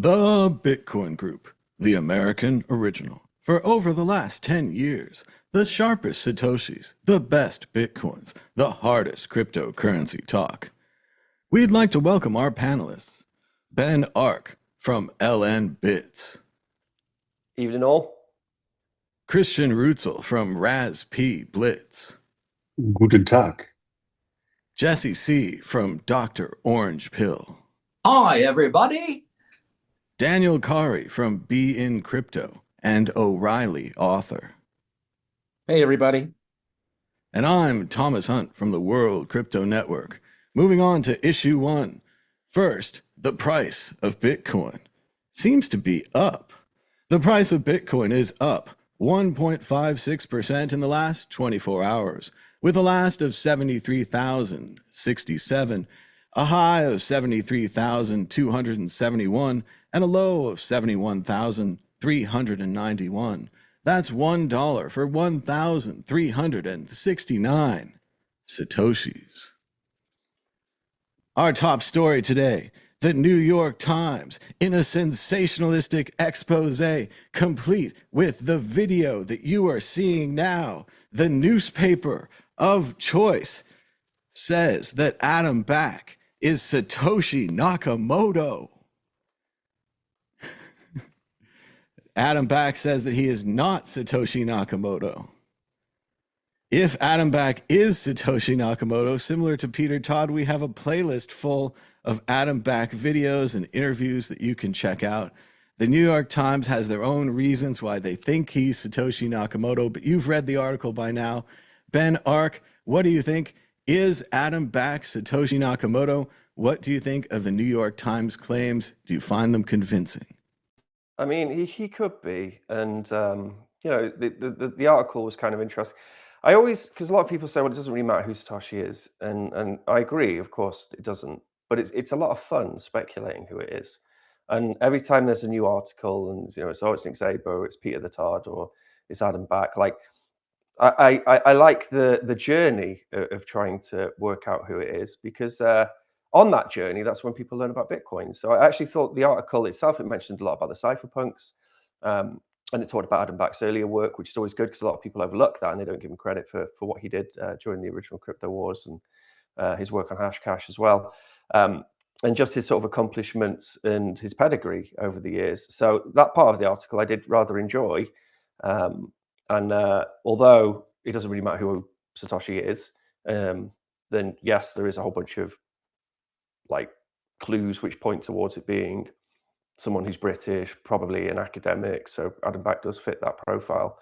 The Bitcoin Group, the American original. For over the last 10 years, the sharpest Satoshis, the best Bitcoins, the hardest cryptocurrency talk. We'd like to welcome our panelists, Ben Ark from LN Bits. Evening all. Christian Rutzel from Raz P Blitz. Guten Tag. Jesse C. from Dr. Orange Pill. Hi, everybody. Daniel Kari from Be in Crypto and O'Reilly author. Hey, everybody. And I'm Thomas Hunt from the World Crypto Network. Moving on to issue 1. First, the price of Bitcoin seems to be up. The price of Bitcoin is up 1.56% in the last 24 hours, with a last of 73,067, a high of 73,271, and a low of 71,391. That's $1 for 1,369 Satoshis. Our top story today, the New York Times, in a sensationalistic expose, complete with the video that you are seeing now, the newspaper of choice, says that Adam Back is Satoshi Nakamoto. Adam Back says that he is not Satoshi Nakamoto. If Adam Back is Satoshi Nakamoto, similar to Peter Todd, we have a playlist full of Adam Back videos and interviews that you can check out. The New York Times has their own reasons why they think he's Satoshi Nakamoto, but you've read the article by now. Ben Ark, what do you think? Is Adam Back Satoshi Nakamoto? What do you think of the New York Times claims? Do you find them convincing? I mean, he could be, and you know, the article was kind of interesting. I always, because a lot of people say, well, it doesn't really matter who Satoshi is, and I agree, of course, it doesn't. But it's a lot of fun speculating who it is, and every time there's a new article, and you know, it's Nick Szabo, it's Peter the Todd, or it's Adam Back. Like, I like the journey of trying to work out who it is, because on that journey, that's when people learn about Bitcoin. So I actually thought the article itself, it mentioned a lot about the cypherpunks, and it talked about Adam Back's earlier work, which is always good because a lot of people overlook that and they don't give him credit for what he did during the original crypto wars, and his work on hashcash as well, and just his sort of accomplishments and his pedigree over the years. So that part of the article I did rather enjoy, and although it doesn't really matter who Satoshi is, then yes, there is a whole bunch of like clues which point towards it being someone who's British, probably an academic. So Adam Back does fit that profile.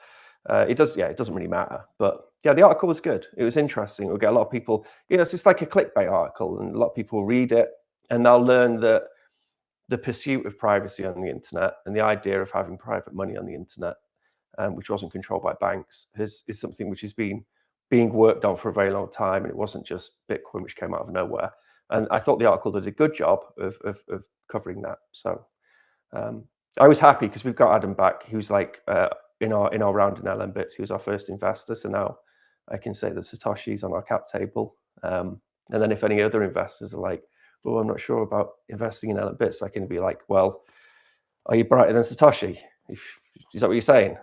It doesn't really matter. But yeah, the article was good. It was interesting. We'll get a lot of people, you know, it's just like a clickbait article, and a lot of people read it and they'll learn that the pursuit of privacy on the internet and the idea of having private money on the internet, which wasn't controlled by banks, is something which has been being worked on for a very long time. And it wasn't just Bitcoin, which came out of nowhere. And I thought the article did a good job of covering that. So I was happy because we've got Adam Back, who's like in our round in LN Bits. He was our first investor, so now I can say that Satoshi's on our cap table. And then if any other investors are like, "Well, I'm not sure about investing in LN Bits," I can be like, "Well, are you brighter than Satoshi? Is that what you're saying?"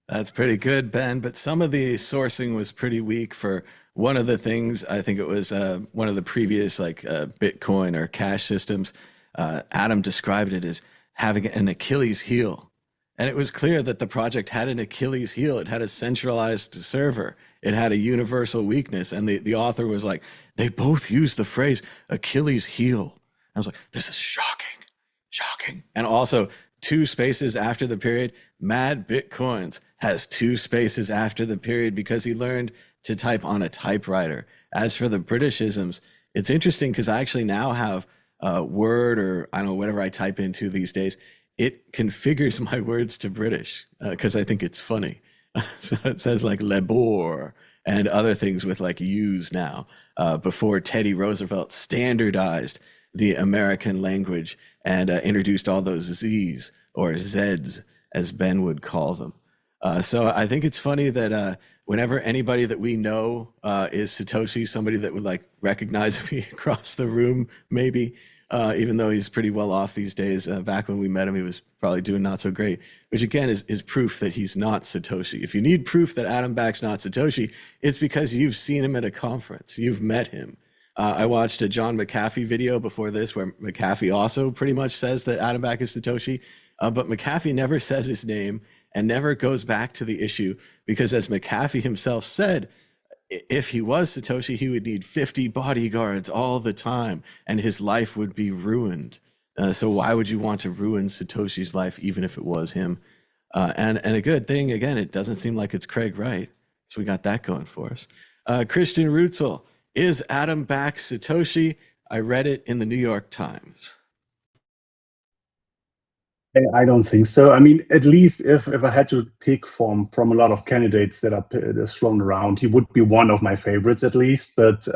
That's pretty good, Ben, but some of the sourcing was pretty weak for one of the things. I think it was one of the previous Bitcoin or cash systems. Adam described it as having an Achilles heel. And it was clear that the project had an Achilles heel. It had a centralized server. It had a universal weakness. And the author was like, they both used the phrase Achilles heel. I was like, this is shocking, shocking. And also 2 spaces after the period, Mad Bitcoins has 2 spaces after the period because he learned to type on a typewriter. As for the Britishisms, it's interesting because I actually now have Word, or I don't know, whatever I type into these days, it configures my words to British because I think it's funny. So it says like labor and other things with like U's now, before Teddy Roosevelt standardized the American language and introduced all those Z's or Z's, as Ben would call them. So I think it's funny that whenever anybody that we know is Satoshi, somebody that would like recognize me across the room, maybe, even though he's pretty well off these days. Back when we met him, he was probably doing not so great, which again is proof that he's not Satoshi. If you need proof that Adam Back's not Satoshi, it's because you've seen him at a conference, you've met him. I watched a John McAfee video before this where McAfee also pretty much says that Adam Back is Satoshi, but McAfee never says his name and never goes back to the issue because, as McAfee himself said, if he was Satoshi, he would need 50 bodyguards all the time and his life would be ruined. So why would you want to ruin Satoshi's life, even if it was him? And a good thing, again, it doesn't seem like it's Craig Wright. So we got that going for us. Christian Rutzel, is Adam Back Satoshi? I read it in the New York Times. I don't think so. I mean, at least if I had to pick from a lot of candidates that are thrown around, he would be one of my favorites at least. But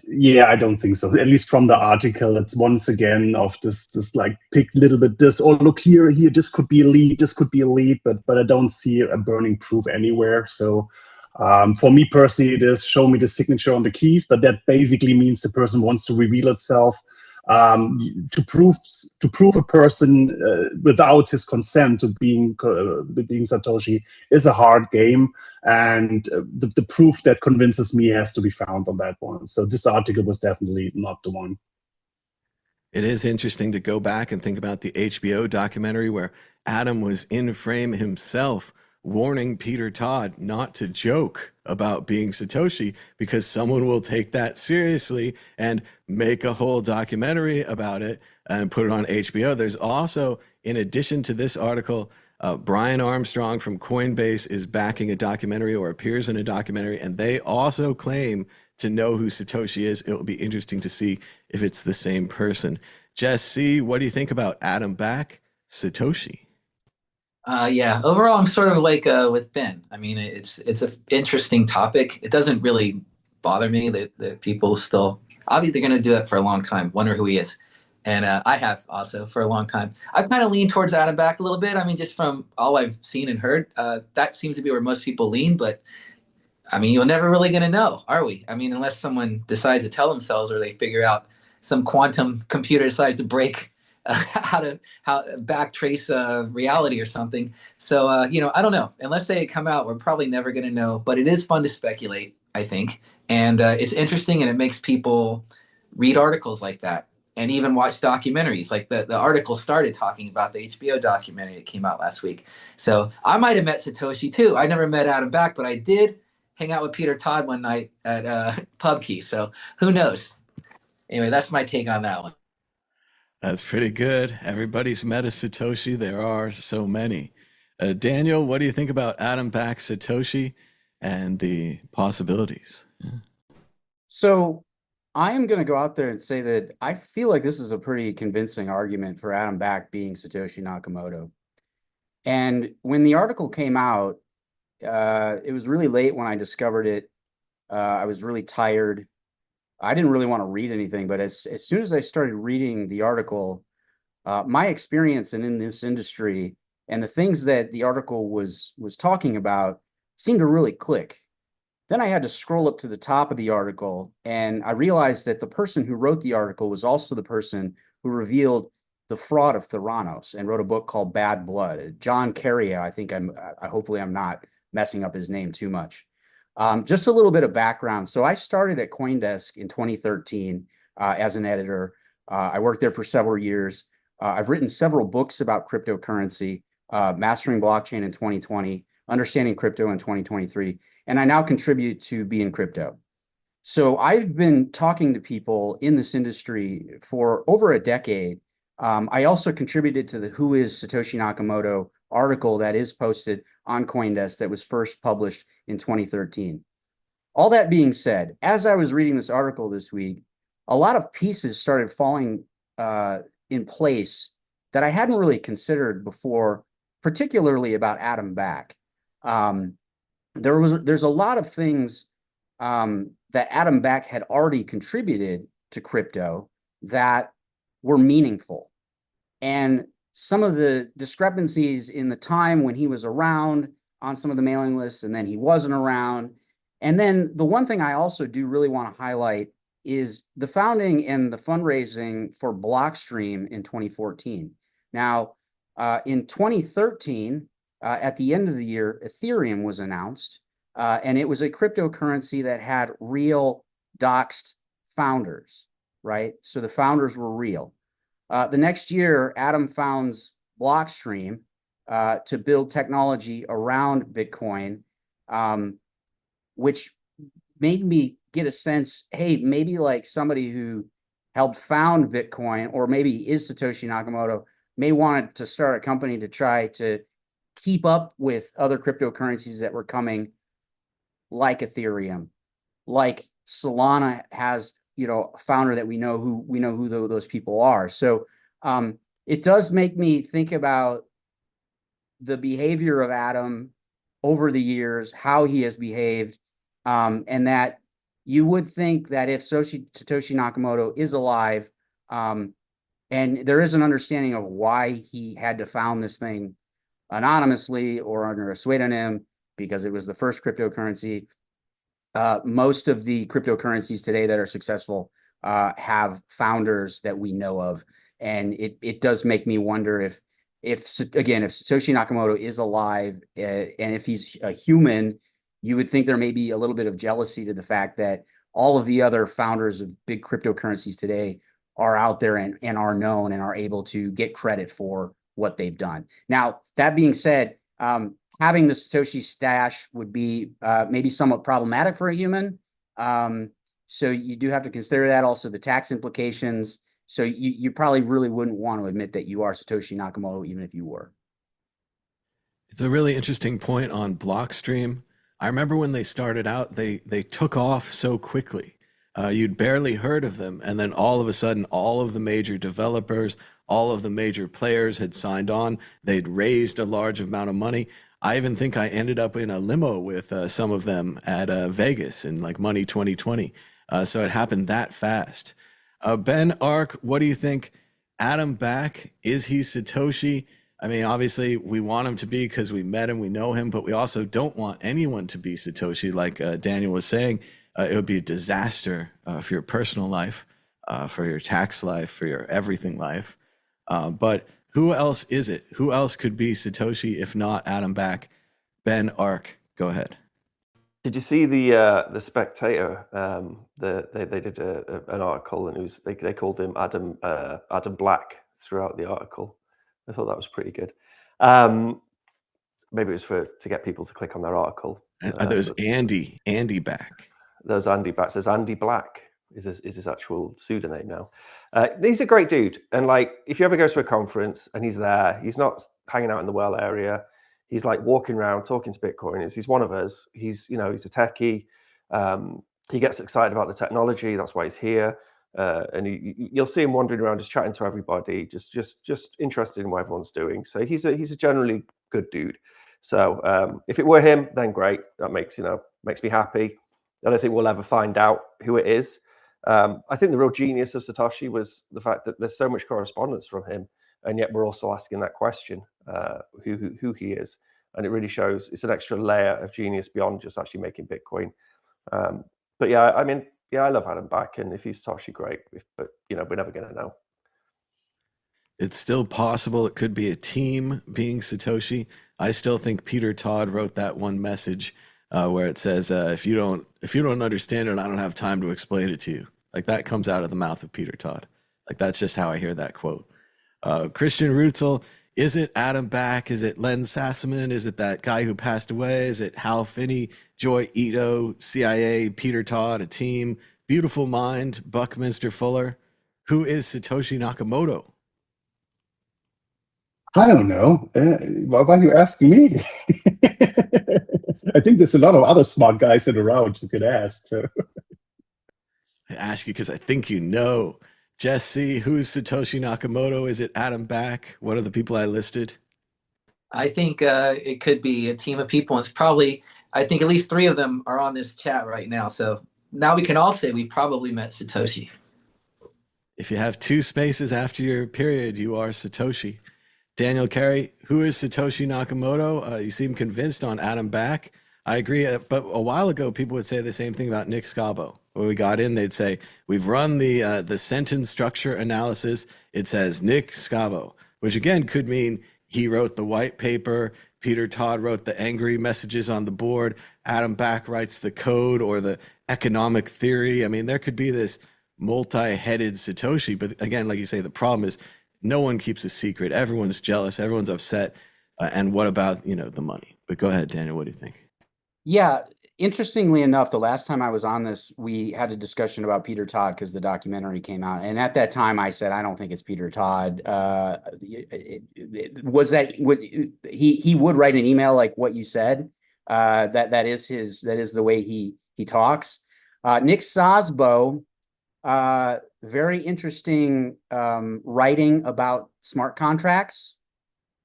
yeah, I don't think so. At least from the article, it's once again of this like pick a little bit this, oh look here, this could be a lead, this could be a lead, but I don't see a burning proof anywhere. So for me personally, it is show me the signature on the keys, but that basically means the person wants to reveal itself. To prove a person without his consent to being Satoshi is a hard game, and the proof that convinces me has to be found on that one. So this article was definitely not the one. It is interesting to go back and think about the HBO documentary where Adam was in frame himself warning Peter Todd not to joke about being Satoshi because someone will take that seriously and make a whole documentary about it and put it on HBO. There's also, in addition to this article, Brian Armstrong from Coinbase is backing a documentary or appears in a documentary, and they also claim to know who Satoshi is. It will be interesting to see if it's the same person. Jess C., what do you think about Adam Back, Satoshi? Yeah, overall, I'm sort of like with Ben. I mean, it's an interesting topic. It doesn't really bother me that people still, obviously, they're going to do it for a long time, wonder who he is. And I have also for a long time. I kind of lean towards Adam Back a little bit. I mean, just from all I've seen and heard, that seems to be where most people lean. But I mean, you're never really going to know, are we? I mean, unless someone decides to tell themselves or they figure out some quantum computer decides to break how backtrace reality or something. So, I don't know. Unless they come out, we're probably never going to know. But it is fun to speculate, I think. And it's interesting, and it makes people read articles like that and even watch documentaries. Like the article started talking about the HBO documentary that came out last week. So I might have met Satoshi, too. I never met Adam Back, but I did hang out with Peter Todd one night at PubKey. So who knows? Anyway, that's my take on that one. That's pretty good. Everybody's met a Satoshi. There are so many. Daniel, what do you think about Adam Back Satoshi and the possibilities? Yeah. So I am going to go out there and say that I feel like this is a pretty convincing argument for Adam Back being Satoshi Nakamoto. And when the article came out, it was really late when I discovered it. I was really tired. I didn't really want to read anything, but as soon as I started reading the article, my experience in this industry and the things that the article was talking about seemed to really click. Then I had to scroll up to the top of the article, and I realized that the person who wrote the article was also the person who revealed the fraud of Theranos and wrote a book called Bad Blood. John Carrier, hopefully I'm not messing up his name too much. Just a little bit of background. So I started at CoinDesk in 2013 as an editor. I worked there for several years. I've written several books about cryptocurrency, Mastering Blockchain in 2020, Understanding Crypto in 2023, and I now contribute to Be in Crypto. So I've been talking to people in this industry for over a decade. I also contributed to the Who is Satoshi Nakamoto article that is posted on CoinDesk that was first published in 2013. All that being said, as I was reading this article this week, a lot of pieces started falling in place that I hadn't really considered before, particularly about Adam Back. There's a lot of things that Adam Back had already contributed to crypto that were meaningful. And some of the discrepancies in the time when he was around, on some of the mailing lists, and then he wasn't around. And then the one thing I also do really want to highlight is the founding and the fundraising for Blockstream in 2014. Now, in 2013, at the end of the year, Ethereum was announced, and it was a cryptocurrency that had real doxed founders, right? So the founders were real. The next year, Adam founds Blockstream to build technology around Bitcoin, which made me get a sense, hey, maybe like somebody who helped found Bitcoin, or maybe is Satoshi Nakamoto, may want to start a company to try to keep up with other cryptocurrencies that were coming, like Ethereum, like Solana has, a founder that we know who those people are. So it does make me think about the behavior of Adam over the years, how he has behaved, and that you would think that if Satoshi Nakamoto is alive, and there is an understanding of why he had to found this thing anonymously or under a pseudonym, because it was the first cryptocurrency. Most of the cryptocurrencies today that are successful have founders that we know of, and it does make me wonder if Satoshi Nakamoto is alive, and if he's a human, you would think there may be a little bit of jealousy to the fact that all of the other founders of big cryptocurrencies today are out there and are known and are able to get credit for what they've done. Now, that being said, having the Satoshi stash would be maybe somewhat problematic for a human. So you do have to consider that, also the tax implications. So you probably really wouldn't want to admit that you are Satoshi Nakamoto, even if you were. It's a really interesting point on Blockstream. I remember when they started out, they took off so quickly. You'd barely heard of them, and then all of a sudden, all of the major developers, all of the major players had signed on. They'd raised a large amount of money. I even think I ended up in a limo with some of them at Vegas in like Money 2020. So it happened that fast. Ben Ark, what do you think? Adam Back, is he Satoshi? I mean, obviously, we want him to be because we met him, we know him, but we also don't want anyone to be Satoshi. Like Daniel was saying, it would be a disaster for your personal life, for your tax life, for your everything life. But who else is it? Who else could be Satoshi if not Adam Back? Ben Ark, go ahead. Did you see the Spectator? They did an article, and they called him Adam Black throughout the article. I thought that was pretty good. Maybe it was to get people to click on their article. There's Andy Back. There's Andy Back. There's Andy Black is his actual pseudonym now. He's a great dude, and like if you ever go to a conference and he's there, he's not hanging out in the well area. He's like walking around talking to Bitcoiners. He's one of us. He's a techie. He gets excited about the technology. That's why he's here. And you'll see him wandering around, just chatting to everybody, just interested in what everyone's doing. So he's a generally good dude. So if it were him, then great. That makes me happy. I don't think we'll ever find out who it is. I think the real genius of Satoshi was the fact that there's so much correspondence from him, and yet we're also asking that question, who he is. And it really shows it's an extra layer of genius beyond just actually making Bitcoin. But yeah, I mean, I love Adam Back, and if he's Satoshi, great. But we're never going to know. It's still possible it could be a team being Satoshi. I still think Peter Todd wrote that one message where it says, if you don't understand it, I don't have time to explain it to you. Like that comes out of the mouth of Peter Todd. Like that's just how I hear that quote. Christian Rutzel, is it Adam Back? Is it Len Sassaman? Is it that guy who passed away? Is it Hal Finney, Joy Ito, CIA, Peter Todd, a team, Beautiful Mind, Buckminster Fuller? Who is Satoshi Nakamoto? I don't know. Why are you asking me? I think there's a lot of other smart guys around who could ask. So I ask you because I think you know. Jesse, who's Satoshi Nakamoto? Is it Adam Back? One of the people I listed? I think it could be a team of people. And it's probably, I think at least 3 of them are on this chat right now. So now we can all say we've probably met Satoshi. If you have 2 spaces after your period, you are Satoshi. Daniel Carey, who is Satoshi Nakamoto? You seem convinced on Adam Back. I agree, but a while ago, people would say the same thing about Nick Scavo. When we got in, they'd say, we've run the sentence structure analysis. It says Nick Scavo, which again could mean he wrote the white paper, Peter Todd wrote the angry messages on the board, Adam Back writes the code or the economic theory. I mean, there could be this multi-headed Satoshi, but again, like you say, the problem is no one keeps a secret. Everyone's jealous. Everyone's upset. And what about, the money? But go ahead, Daniel. What do you think? Yeah, interestingly enough, the last time I was on this, we had a discussion about Peter Todd because the documentary came out, and at that time I said I don't think it's Peter Todd. Was that what he would write an email like what you said? That is the way he talks. Nick Szabo, very interesting writing about smart contracts.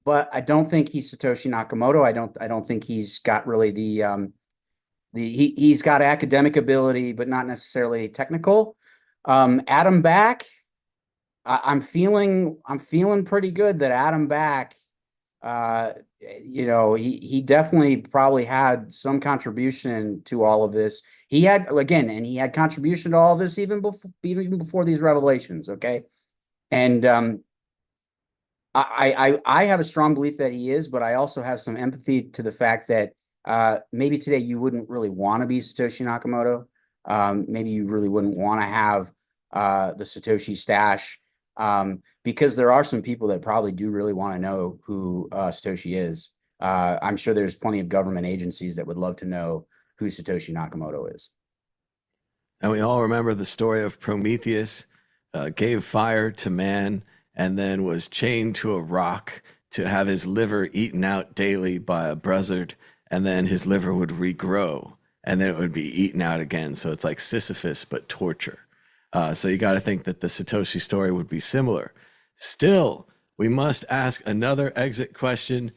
But I don't think he's Satoshi Nakamoto. I don't think he's got really he's got academic ability, but not necessarily technical. Adam Back, I'm feeling pretty good that Adam Back, he definitely probably had some contribution to all of this. He had contribution to all of this even before these revelations. Okay, and I have a strong belief that he is, but I also have some empathy to the fact that maybe today you wouldn't really want to be Satoshi Nakamoto. Maybe you really wouldn't want to have the Satoshi stash because there are some people that probably do really want to know who Satoshi is. I'm sure there's plenty of government agencies that would love to know who Satoshi Nakamoto is. And we all remember the story of Prometheus gave fire to man and then was chained to a rock to have his liver eaten out daily by a buzzard, and then his liver would regrow, and then it would be eaten out again. So it's like Sisyphus, but torture. So you got to think that the Satoshi story would be similar. Still, we must ask another exit question,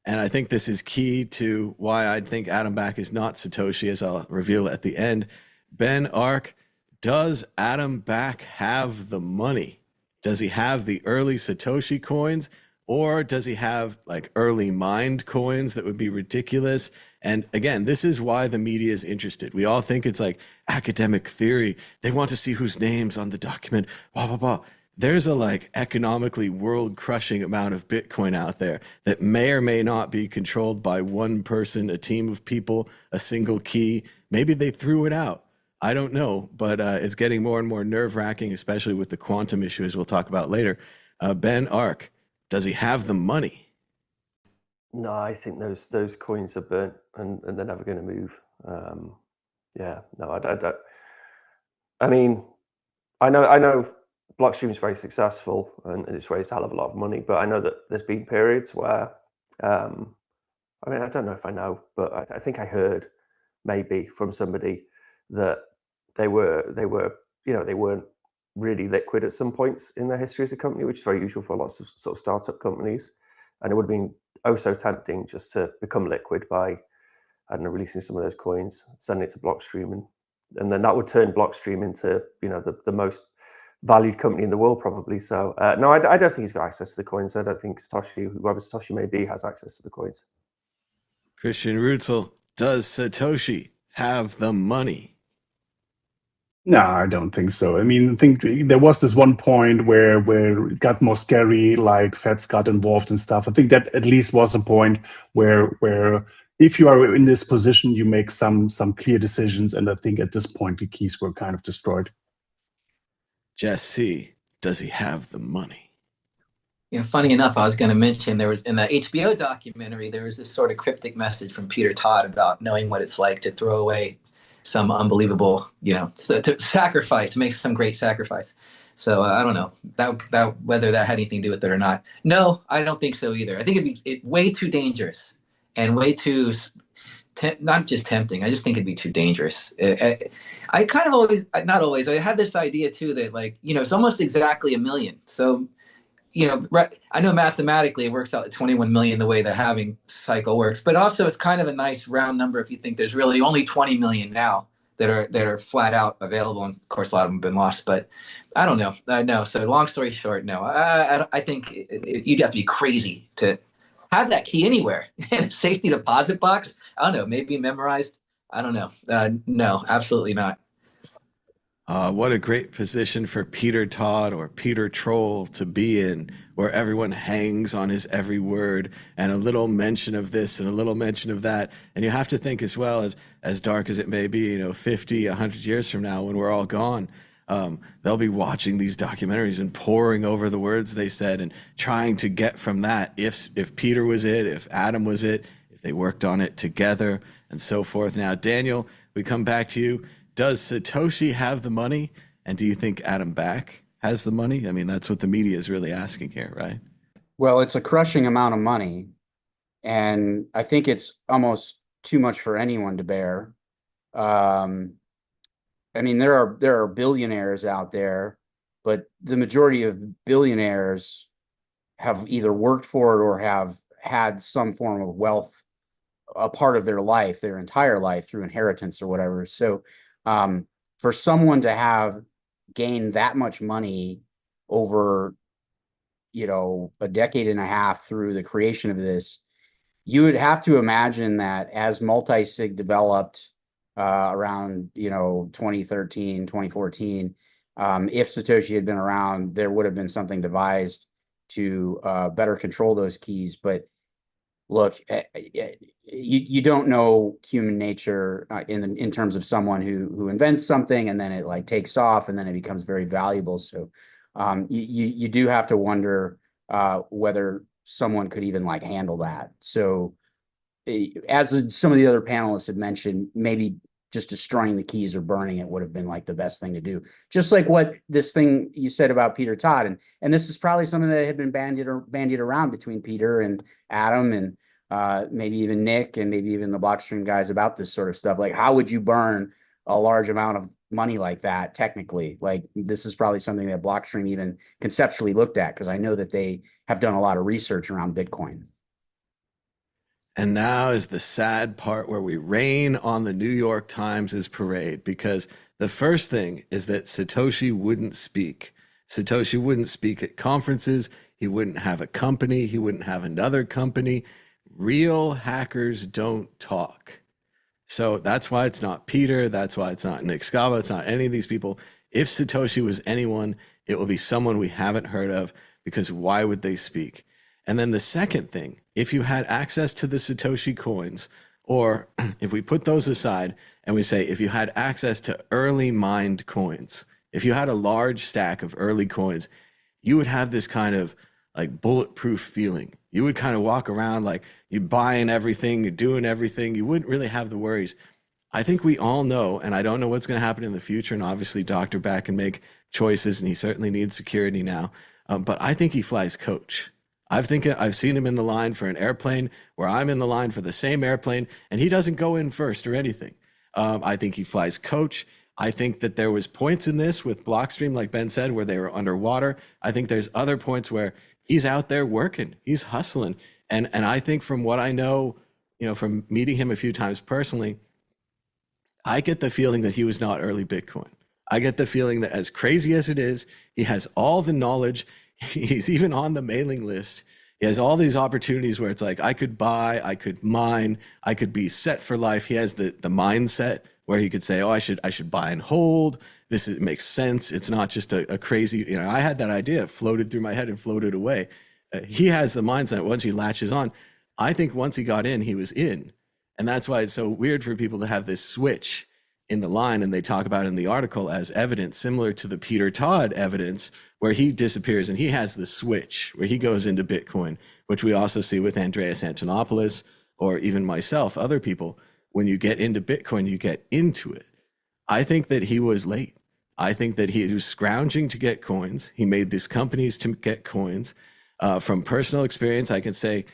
and I think this is key to why I think Adam Back is not Satoshi, as I'll reveal at the end. Ben Ark, does Adam Back have the money? Does he have the early Satoshi coins, or does he have like early mined coins that would be ridiculous? And again, this is why the media is interested. We all think it's like academic theory. They want to see whose name's on the document, blah, blah, blah. There's a like economically world crushing amount of Bitcoin out there that may or may not be controlled by one person, a team of people, a single key. Maybe they threw it out. I don't know, but it's getting more and more nerve-wracking, especially with the quantum issue, as we'll talk about later. Ben Ark, does he have the money? No, I think those coins are burnt and they're never going to move. I mean, I know Blockstream is very successful and it's raised a hell of a lot of money, but I know that there's been periods where, I mean, I don't know if I know, but I think I heard maybe from somebody that they weren't really liquid at some points in their history as a company, which is very usual for lots of sort of startup companies. And it would have been oh so tempting just to become liquid by, I don't know, releasing some of those coins, sending it to Blockstream, and then that would turn Blockstream into the most valued company in the world probably. So no, I don't think he's got access to the coins. I don't think Satoshi, whoever Satoshi may be, has access to the coins. Christian Rutzel, does Satoshi have the money? No, I don't think so. I mean, I think there was this one point where it got more scary, like Feds got involved and stuff. I think that at least was a point where if you are in this position, you make some clear decisions. And I think at this point, the keys were kind of destroyed. Jess C, does he have the money? Funny enough, I was going to mention there was in the HBO documentary, there was this sort of cryptic message from Peter Todd about knowing what it's like to throw away some unbelievable, to sacrifice, to make some great sacrifice. So I don't know that whether that had anything to do with it or not. No, I don't think so either. I think it'd be way too dangerous and way too not just tempting. I just think it'd be too dangerous. I kind of always, not always, I had this idea too that it's almost exactly 1 million. So I know mathematically it works out at 21 million the way the halving cycle works, but also it's kind of a nice round number if you think there's really only 20 million now that are flat out available, and of course a lot of them have been lost. But I don't know. No. So long story short, no. I think you'd have to be crazy to have that key anywhere in a safety deposit box. I don't know. Maybe memorized. I don't know. No, absolutely not. What a great position for Peter Todd or Peter Troll to be in, where everyone hangs on his every word and a little mention of this and a little mention of that. And you have to think as well, as dark as it may be, 50, 100 years from now, when we're all gone, they'll be watching these documentaries and poring over the words they said and trying to get from that if Peter was it, if Adam was it, if they worked on it together and so forth. Now, Daniel, we come back to you. Does Satoshi have the money? And do you think Adam Back has the money? I mean, that's what the media is really asking here, right? Well, it's a crushing amount of money, and I think it's almost too much for anyone to bear. I mean, there are billionaires out there, but the majority of billionaires have either worked for it or have had some form of wealth a part of their life, their entire life, through inheritance or whatever. So for someone to have gained that much money over, a decade and a half through the creation of this, you would have to imagine that as multi-sig developed around 2013, 2014, if Satoshi had been around, there would have been something devised to better control those keys. But look, you don't know human nature in terms of someone who invents something and then it like takes off and then it becomes very valuable. So you do have to wonder whether someone could even like handle that. So as some of the other panelists had mentioned, maybe just destroying the keys or burning it would have been like the best thing to do. Just like what this thing you said about Peter Todd. And this is probably something that had been bandied around between Peter and Adam and maybe even Nick and maybe even the Blockstream guys about this sort of stuff. Like, how would you burn a large amount of money like that technically? Like, this is probably something that Blockstream even conceptually looked at, because I know that they have done a lot of research around Bitcoin. And now is the sad part where we rain on the New York Times' parade, because the first thing is that Satoshi wouldn't speak. Satoshi wouldn't speak at conferences. He wouldn't have a company. He wouldn't have another company. Real hackers don't talk. So that's why it's not Peter. That's why it's not Nick Scava. It's not any of these people. If Satoshi was anyone, it will be someone we haven't heard of, because why would they speak? And then the second thing, if you had access to the Satoshi coins, or if we put those aside and we say, if you had access to early mined coins, if you had a large stack of early coins, you would have this kind of like bulletproof feeling. You would kind of walk around like you're buying everything, you're doing everything. You wouldn't really have the worries. I think we all know, and I don't know what's going to happen in the future. And obviously Dr. Back can make choices and he certainly needs security now. But I think he flies coach. I've seen him in the line for an airplane where I'm in the line for the same airplane, and he doesn't go in first or anything. I think he flies coach. I think that there was points in this with Blockstream, like Ben said, where they were underwater. I think there's other points where he's out there working, he's hustling. And I think from what I know, from meeting him a few times personally, I get the feeling that he was not early Bitcoin. I get the feeling that as crazy as it is, he has all the knowledge. He's even on the mailing list. He has all these opportunities where it's like, I could buy, I could mine, I could be set for life. He has the mindset where he could say, oh, I should buy and hold. It makes sense. It's not just a crazy, I had that idea, it floated through my head and floated away. He has the mindset once he latches on. I think once he got in, he was in. And that's why it's so weird for people to have this switch in the line, and they talk about it in the article as evidence similar to the Peter Todd evidence, where he disappears and he has the switch where he goes into Bitcoin, which we also see with Andreas Antonopoulos or even myself, other people. When you get into Bitcoin, you get into it. I think that he was late. I think that he was scrounging to get coins. He made these companies to get coins. From personal experience, I can say,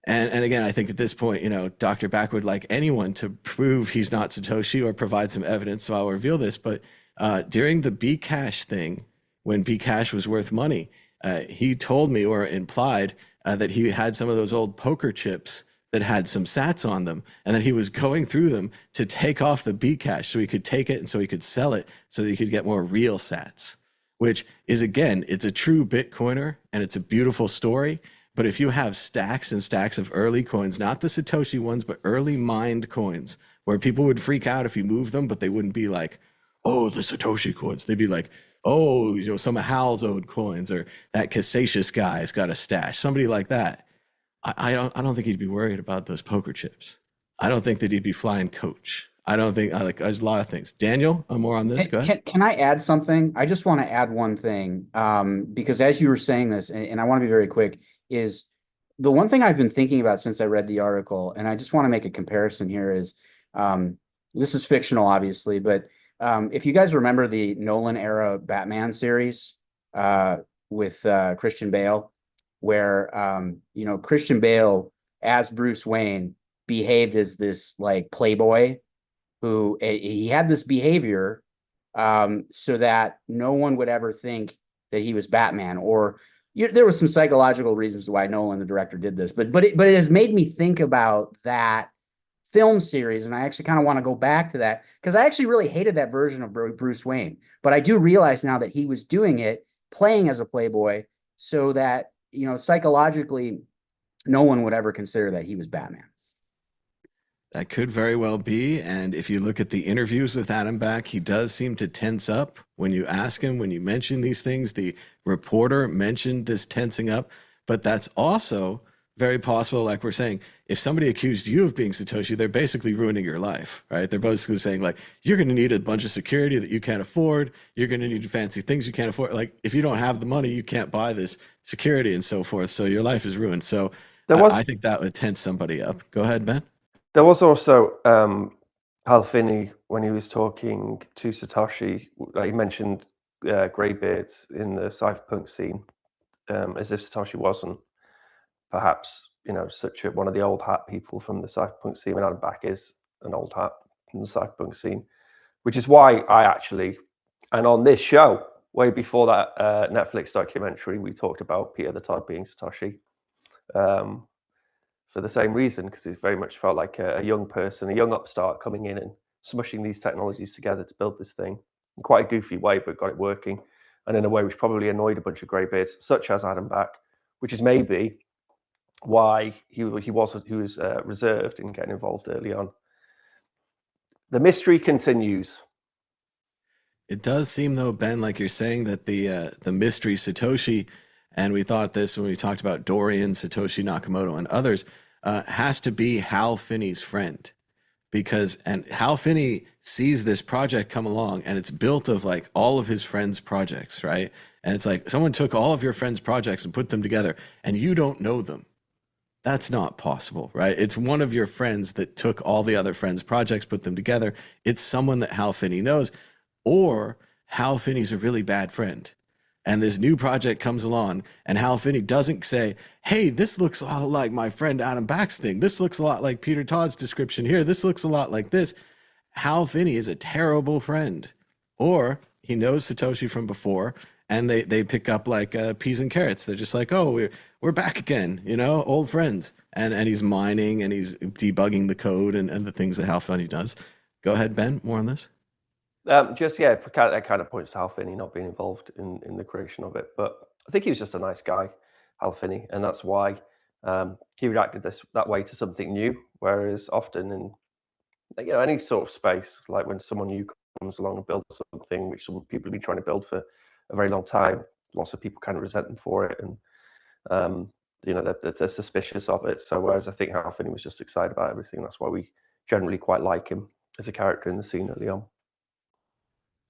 and again, I think at this point, Dr. Back would like anyone to prove he's not Satoshi or provide some evidence, so I'll reveal this. But during the Bcash thing, when Bcash was worth money, he told me or implied that he had some of those old poker chips that had some sats on them, and then he was going through them to take off the Bcash so he could take it and so he could sell it so that he could get more real sats, which is, again, it's a true Bitcoiner and it's a beautiful story. But if you have stacks and stacks of early coins, not the Satoshi ones, but early mined coins, where people would freak out if you move them, but they wouldn't be like, oh, the Satoshi coins. They'd be like, oh, you know, some of Hal's owed coins, or that Cassatius guy's got a stash, somebody like that. I don't think he'd be worried about those poker chips. I don't think that he'd be flying coach. I don't think, there's a lot of things. Daniel, more on this. Go ahead. Can I add something? I just want to add one thing, because as you were saying this, and I want to be very quick, is the one thing I've been thinking about since I read the article, and I just want to make a comparison here, is this is fictional, obviously, but if you guys remember the Nolan era Batman series with Christian Bale, where Christian Bale as Bruce Wayne behaved as this like playboy who he had this behavior so that no one would ever think that he was Batman, or there was some psychological reasons why Nolan, the director, did this, but it has made me think about that film series, and I actually kind of want to go back to that because I actually really hated that version of Bruce Wayne, but I do realize now that he was doing it, playing as a playboy, so that psychologically no one would ever consider that he was Batman. That could very well be. And if you look at the interviews with Adam Back, he does seem to tense up when you ask him, when you mention these things. The reporter mentioned this tensing up, but that's also very possible. Like we're saying, if somebody accused you of being Satoshi, they're basically ruining your life, right? They're basically saying, like, you're going to need a bunch of security that you can't afford. You're going to need fancy things you can't afford. Like, if you don't have the money, you can't buy this security and so forth. So your life is ruined. So I think that would tense somebody up. Go ahead, Ben. There was also Hal Finney, when he was talking to Satoshi, he mentioned greybeards in the cypherpunk scene, as if Satoshi wasn't perhaps such one of the old hat people from the cypherpunk scene. When Adam Back is an old hat from the cypherpunk scene, which is why I actually, and on this show, way before that Netflix documentary, we talked about Peter the Todd being Satoshi. For the same reason, because it very much felt like a young person, a young upstart coming in and smushing these technologies together to build this thing in quite a goofy way, but got it working, and in a way which probably annoyed a bunch of greybeards, such as Adam Back, which is maybe why he was reserved in getting involved early on. The mystery continues. It does seem, though, Ben, like you're saying, that the mystery Satoshi, and we thought this when we talked about Dorian, Satoshi Nakamoto, and others, has to be Hal Finney's friend, and Hal Finney sees this project come along, and it's built of like all of his friends' projects, right? And it's like someone took all of your friends' projects and put them together, and you don't know them. That's not possible, right? It's one of your friends that took all the other friends' projects, put them together. It's someone that Hal Finney knows, or Hal Finney's a really bad friend. And this new project comes along, and Hal Finney doesn't say, hey, this looks a lot like my friend Adam Back's thing. This looks a lot like Peter Todd's description here. This looks a lot like this. Hal Finney is a terrible friend. Or he knows Satoshi from before, and they pick up like peas and carrots. They're just like, oh, we're back again, old friends. And he's mining, and he's debugging the code and the things that Hal Finney does. Go ahead, Ben, more on this. That kind of points to Hal Finney not being involved in the creation of it. But I think he was just a nice guy, Hal Finney, and that's why he reacted that way to something new. Whereas often in any sort of space, like when someone new comes along and builds something which some people have been trying to build for a very long time, lots of people kind of resent them for it, and they're suspicious of it. So whereas I think Hal Finney was just excited about everything, that's why we generally quite like him as a character in the scene early on.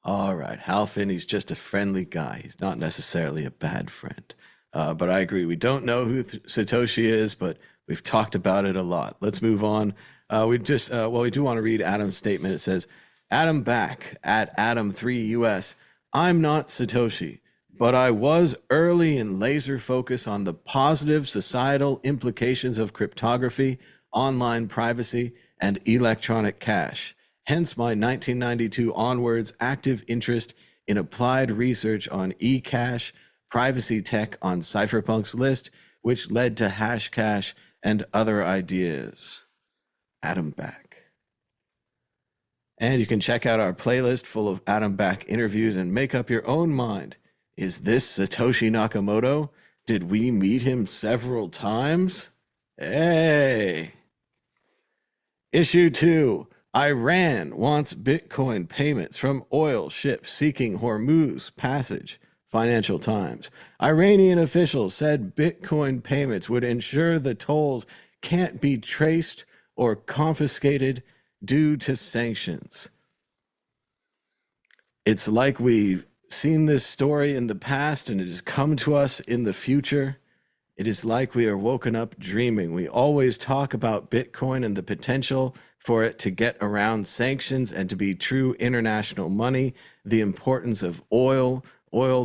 All right. Hal Finney's just a friendly guy. He's not necessarily a bad friend. But I agree. We don't know who Satoshi is, but we've talked about it a lot. Let's move on. We do want to read Adam's statement. It says, Adam Back at Adam3US. I'm not Satoshi, but I was early in laser focus on the positive societal implications of cryptography, online privacy, and electronic cash. Hence my 1992 onwards active interest in applied research on ecash, privacy tech on cypherpunks list, which led to hashcash and other ideas. Adam Back. And you can check out our playlist full of Adam Back interviews and make up your own mind. Is this Satoshi Nakamoto? Did we meet him several times? Hey! Issue 2. Iran wants Bitcoin payments from oil ships seeking Hormuz passage. Financial Times. Iranian officials said Bitcoin payments would ensure the tolls can't be traced or confiscated due to sanctions. It's like we've seen this story in the past and it has come to us in the future. It is like we are woken up dreaming. We always talk about Bitcoin and the potential for it to get around sanctions and to be true international money, the importance of oil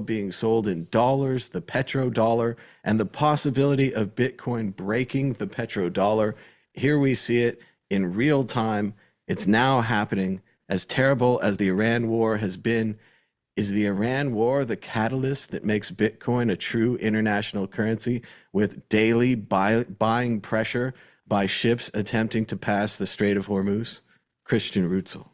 being sold in dollars, the petrodollar, and the possibility of Bitcoin breaking the petrodollar. Here we see it in real time. It's now happening. As terrible as the Iran war has been, is the Iran war the catalyst that makes Bitcoin a true international currency with daily buying pressure by ships attempting to pass the Strait of Hormuz? Christian Rutzel.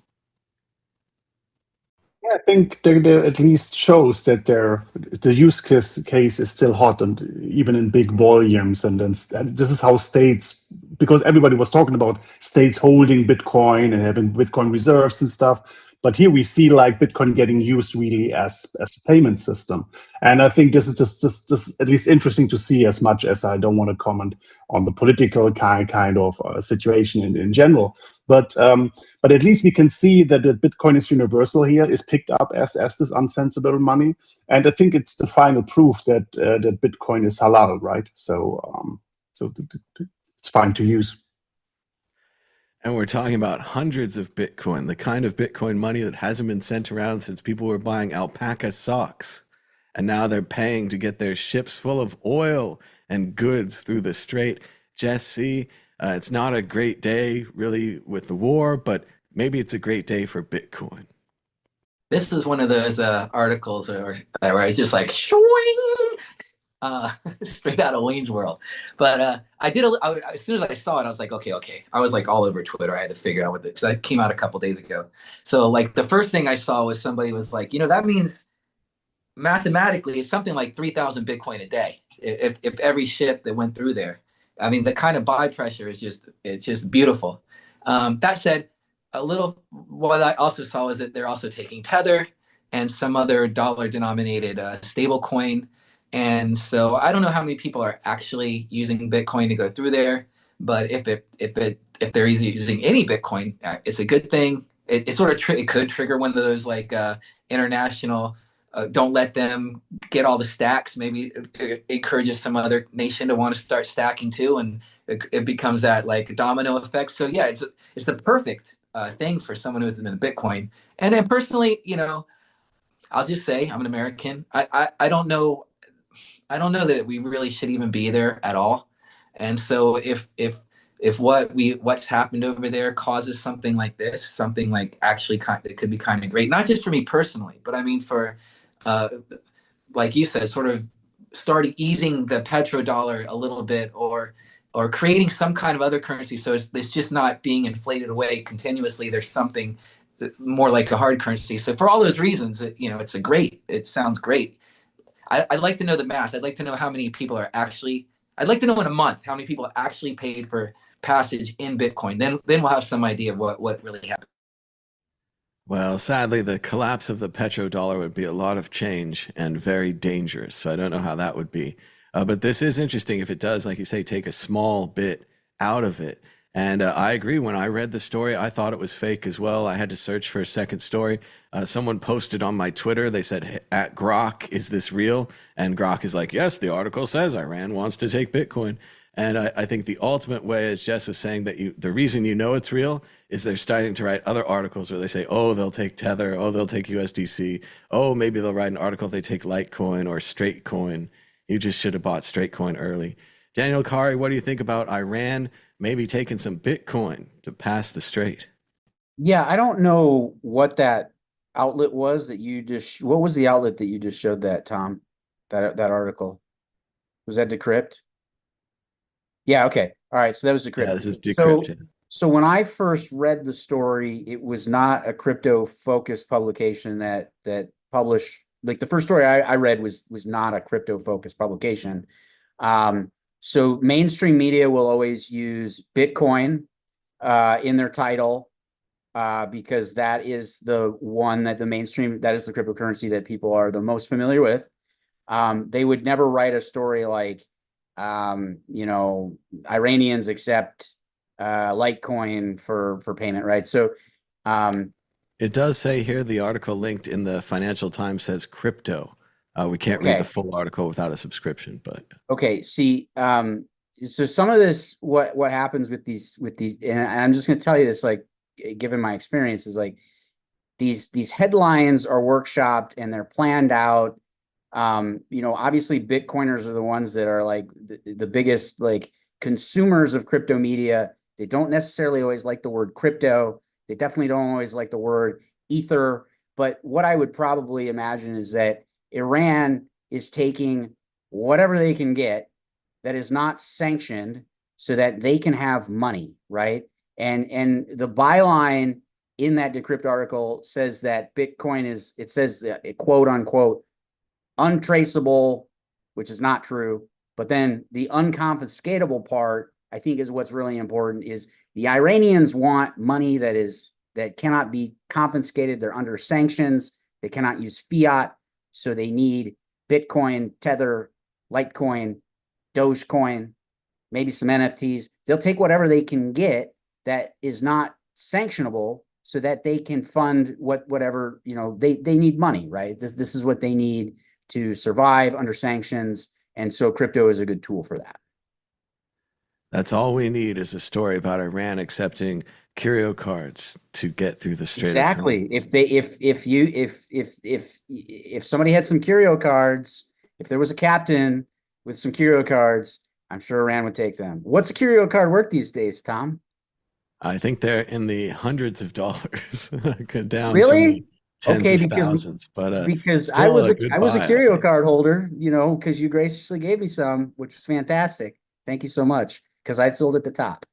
I think they at least shows that the use case is still hot and even in big volumes. And this is how states, because everybody was talking about states holding Bitcoin and having Bitcoin reserves and stuff. But here we see like Bitcoin getting used really as a payment system. And I think this is just at least interesting to see, as much as I don't want to comment on the political kind of situation in general. But at least we can see that the Bitcoin is universal here, is picked up as this unsensible money. And I think it's the final proof that that Bitcoin is halal, right? So it's fine to use. And we're talking about hundreds of Bitcoin, the kind of Bitcoin money that hasn't been sent around since people were buying alpaca socks. And now they're paying to get their ships full of oil and goods through the strait. Jesse, it's not a great day really with the war, but maybe it's a great day for Bitcoin. This is one of those articles where it's just like swing, straight out of Wayne's World. But I did as soon as I saw it, I was like, okay. I was like all over Twitter. I had to figure out what because that came out a couple days ago. So like the first thing I saw was somebody was like, that means mathematically it's something like 3,000 Bitcoin a day if every ship that went through there. I mean, the kind of buy pressure is just beautiful. That said, what I also saw is that they're also taking Tether and some other dollar-denominated stable coin. And so I don't know how many people are actually using Bitcoin to go through there, but if they're using any Bitcoin, it's a good thing. It sort of it could trigger one of those like international. Don't let them get all the stacks. Maybe it encourages some other nation to want to start stacking too, and it becomes that like domino effect. So yeah, it's the perfect thing for someone who's in Bitcoin. And then personally, I'll just say I'm an American. I don't know that we really should even be there at all. And so if what's happened over there causes something like this, something like actually it could be kind of great, not just for me personally, but I mean for like you said, sort of starting easing the petrodollar a little bit, or creating some kind of other currency, so it's just not being inflated away continuously. There's something more like a hard currency. So for all those reasons, it sounds great. I'd like to know the math. I'd like to know how many people are actually. I'd like to know in a month how many people actually paid for passage in Bitcoin. Then we'll have some idea of what really happened. Well, sadly, the collapse of the petrodollar would be a lot of change and very dangerous. So I don't know how that would be. But this is interesting if it does, like you say, take a small bit out of it. And I agree. When I read the story, I thought it was fake as well. I had to search for a second story. Someone posted on my Twitter. They said, at Grok, is this real? And Grok is like, yes, the article says Iran wants to take Bitcoin. And I think the ultimate way, as Jess was saying, that the reason it's real is they're starting to write other articles where they say, oh, they'll take Tether, oh, they'll take USDC, oh, maybe they'll write an article if they take Litecoin or Straightcoin. You just should have bought Straightcoin early. Daniel Kari, what do you think about Iran maybe taking some Bitcoin to pass the strait? Yeah, I don't know what that outlet was that you just. What was the outlet that you just showed that, Tom? That article, was that Decrypt? Yeah, okay. All right, so that was Decrypt. Yeah, this is Decrypt. Yeah. So when I first read the story, it was not a crypto-focused publication that published, like the first story I read was not a crypto-focused publication. So mainstream media will always use Bitcoin in their title because that is the one that that is the cryptocurrency that people are the most familiar with. They would never write a story like, Iranians accept Litecoin for payment, right? So, It does say here, the article linked in the Financial Times says crypto. We can't read the okay, full article without a subscription, but okay. See, so some of this, what happens with these, and I'm just going to tell you this, like, given my experience, is like these headlines are workshopped and they're planned out. Obviously Bitcoiners are the ones that are like the biggest like consumers of crypto media. They don't necessarily always like the word crypto. They definitely don't always like the word ether. But what I would probably imagine is that Iran is taking whatever they can get that is not sanctioned so that they can have money, right? And the byline in that Decrypt article says that Bitcoin it says quote unquote untraceable, which is not true. But then the unconfiscatable part, I think, is what's really important. Is the Iranians want money that cannot be confiscated. They're under sanctions. They cannot use fiat, so they need Bitcoin, Tether, Litecoin, Dogecoin, maybe some NFTs. They'll take whatever they can get that is not sanctionable so that they can fund whatever, they need money, right? This is what they need to survive under sanctions. And so crypto is a good tool for that. that's all we need is a story about Iran accepting curio cards to get through the Strait of Exactly. Hormuz. If somebody had some curio cards, if there was a captain with some curio cards, I'm sure Iran would take them. What's a curio card worth these days, Tom? I think they're in the hundreds of dollars, down from Really? the tens Okay, of thousands, but because still a good I was a buy, I curio think. card holder, because you graciously gave me some, which was fantastic. Thank you so much. Because I sold at the top.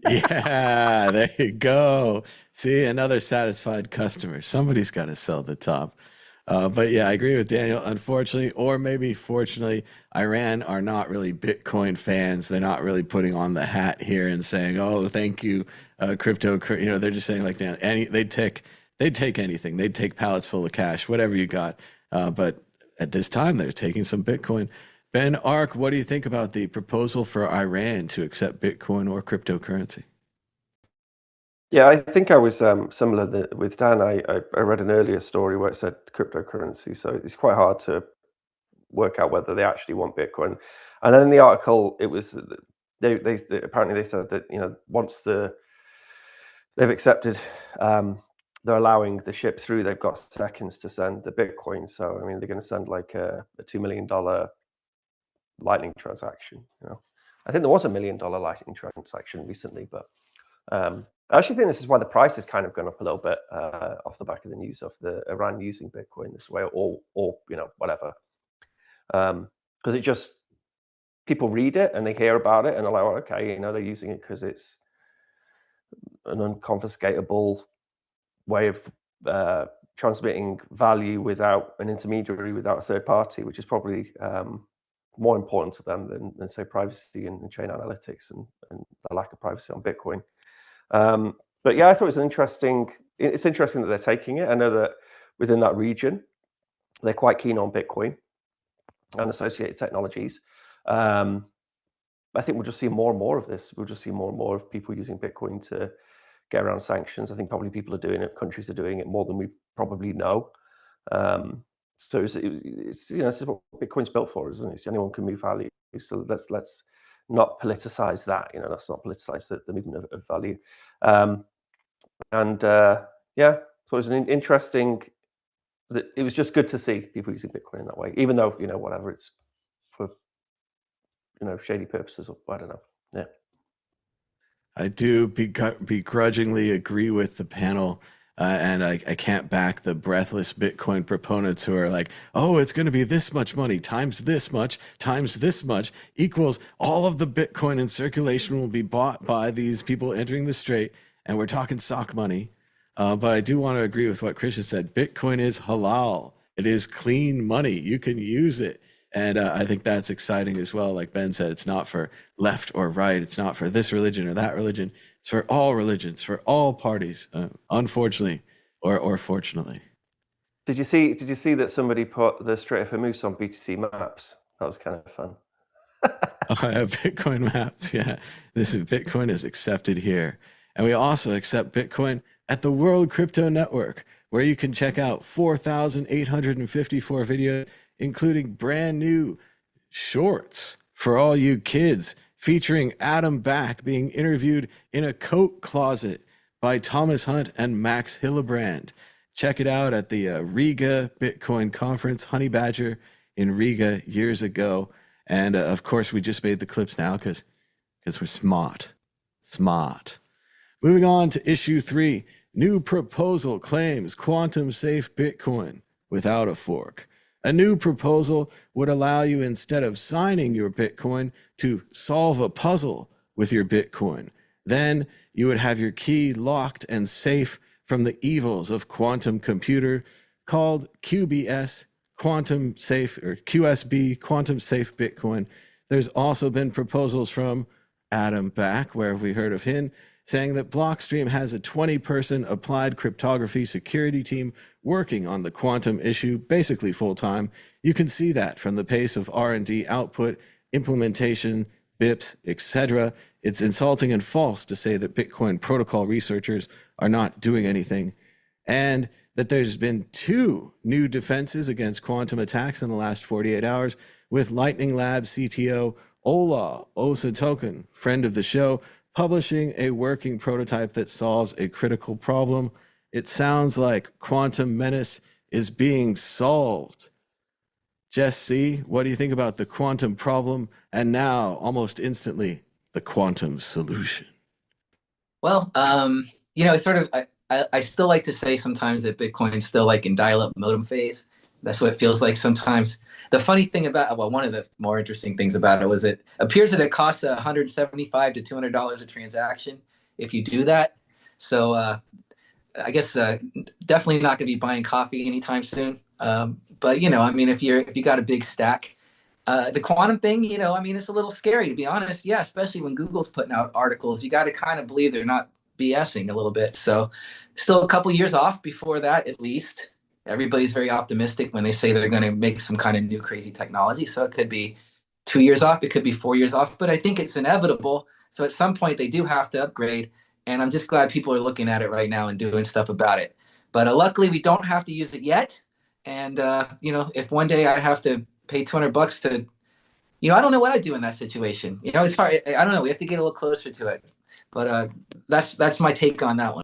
Yeah, there you go. See, another satisfied customer. Somebody's got to sell the top. But yeah, I agree with Daniel. Unfortunately, or maybe fortunately, Iran are not really Bitcoin fans. They're not really putting on the hat here and saying, "Oh, thank you, crypto." They're just saying like, they'd take anything. They'd take pallets full of cash, whatever you got. But at this time, they're taking some Bitcoin. Ben Ark, what do you think about the proposal for Iran to accept Bitcoin or cryptocurrency? Yeah, I think I was similar with Dan. I read an earlier story where it said cryptocurrency, so it's quite hard to work out whether they actually want Bitcoin. And then in the article, it was they apparently they said that once they've accepted, they're allowing the ship through. They've got seconds to send the Bitcoin. So I mean, they're going to send like a $2 million Lightning transaction. I think there was a $1 million Lightning transaction recently, but I actually think this is why the price has kind of gone up a little bit off the back of the news of the Iran using Bitcoin this way, or whatever, because it just people read it and they hear about it and they're like, oh, okay, they're using it because it's an unconfiscatable way of transmitting value without an intermediary, without a third party, which is probably more important to them than say privacy and chain analytics and the lack of privacy on Bitcoin. But yeah, I thought it's interesting that they're taking it. I know that within that region, they're quite keen on Bitcoin and associated technologies. I think we'll just see more and more of this. We'll just see more and more of people using Bitcoin to get around sanctions. I think probably people are doing it, countries are doing it more than we probably know. So it's this is what Bitcoin's built for, isn't it? It's anyone can move value. So let's not politicize that. Let's not politicize the movement of value. Yeah, so it was an interesting. It was just good to see people using Bitcoin in that way, even though whatever it's for shady purposes, or I don't know. Yeah. I do begrudgingly agree with the panel. And I can't back the breathless Bitcoin proponents who are like, oh, it's going to be this much money times this much equals all of the Bitcoin in circulation will be bought by these people entering the strait. And we're talking sock money. But I do want to agree with what Christian said. Bitcoin is halal. It is clean money. You can use it. And I think that's exciting as well. Like Ben said, it's not for left or right. It's not for this religion or that religion. It's for all religions, for all parties, unfortunately or fortunately. Did you see that somebody put the Strait of Hormuz on BTC maps? That was kind of fun. I have Bitcoin maps. Yeah, this is Bitcoin is accepted here. And we also accept Bitcoin at the World Crypto Network, where you can check out 4,854 videos, including brand new shorts for all you kids, featuring Adam Back being interviewed in a coat closet by Thomas Hunt and Max Hillebrand. Check it out at the Riga Bitcoin Conference, Honey Badger in Riga years ago. And of course, we just made the clips now because we're smart. Moving on to issue 3. New proposal claims quantum safe Bitcoin without a fork. A new proposal would allow you, instead of signing your Bitcoin, to solve a puzzle with your Bitcoin. Then you would have your key locked and safe from the evils of quantum computer, called QBS, quantum safe, or QSB, quantum safe Bitcoin. There's also been proposals from Adam Back, where have we heard of him, saying that Blockstream has a 20-person applied cryptography security team working on the quantum issue, basically full-time. You can see that from the pace of R&D output, implementation, BIPs, etc. It's insulting and false to say that Bitcoin protocol researchers are not doing anything, and that there's been 2 new defenses against quantum attacks in the last 48 hours, with Lightning Labs CTO Ola Osatoken, friend of the show, publishing a working prototype that solves a critical problem. It sounds like quantum menace is being solved. Jess C., what do you think about the quantum problem and now, almost instantly, the quantum solution? Well, it's sort of, I still like to say sometimes that Bitcoin's still like in dial-up modem phase. That's what it feels like sometimes. The funny thing about, well, one of the more interesting things about it was it appears that it costs $175 to $200 a transaction if you do that. So I guess definitely not going to be buying coffee anytime soon. But if you got a big stack, the quantum thing, it's a little scary, to be honest. Yeah, especially when Google's putting out articles, you got to kind of believe they're not BSing a little bit. So still a couple years off before that, at least. Everybody's very optimistic when they say they're going to make some kind of new crazy technology. So it could be 2 years off, it could be 4 years off, but I think it's inevitable. So at some point they do have to upgrade. And I'm just glad people are looking at it right now and doing stuff about it. But luckily we don't have to use it yet. And, if one day I have to pay $200 to, I don't know what I'd do in that situation. It's hard. I don't know. We have to get a little closer to it. But that's my take on that one.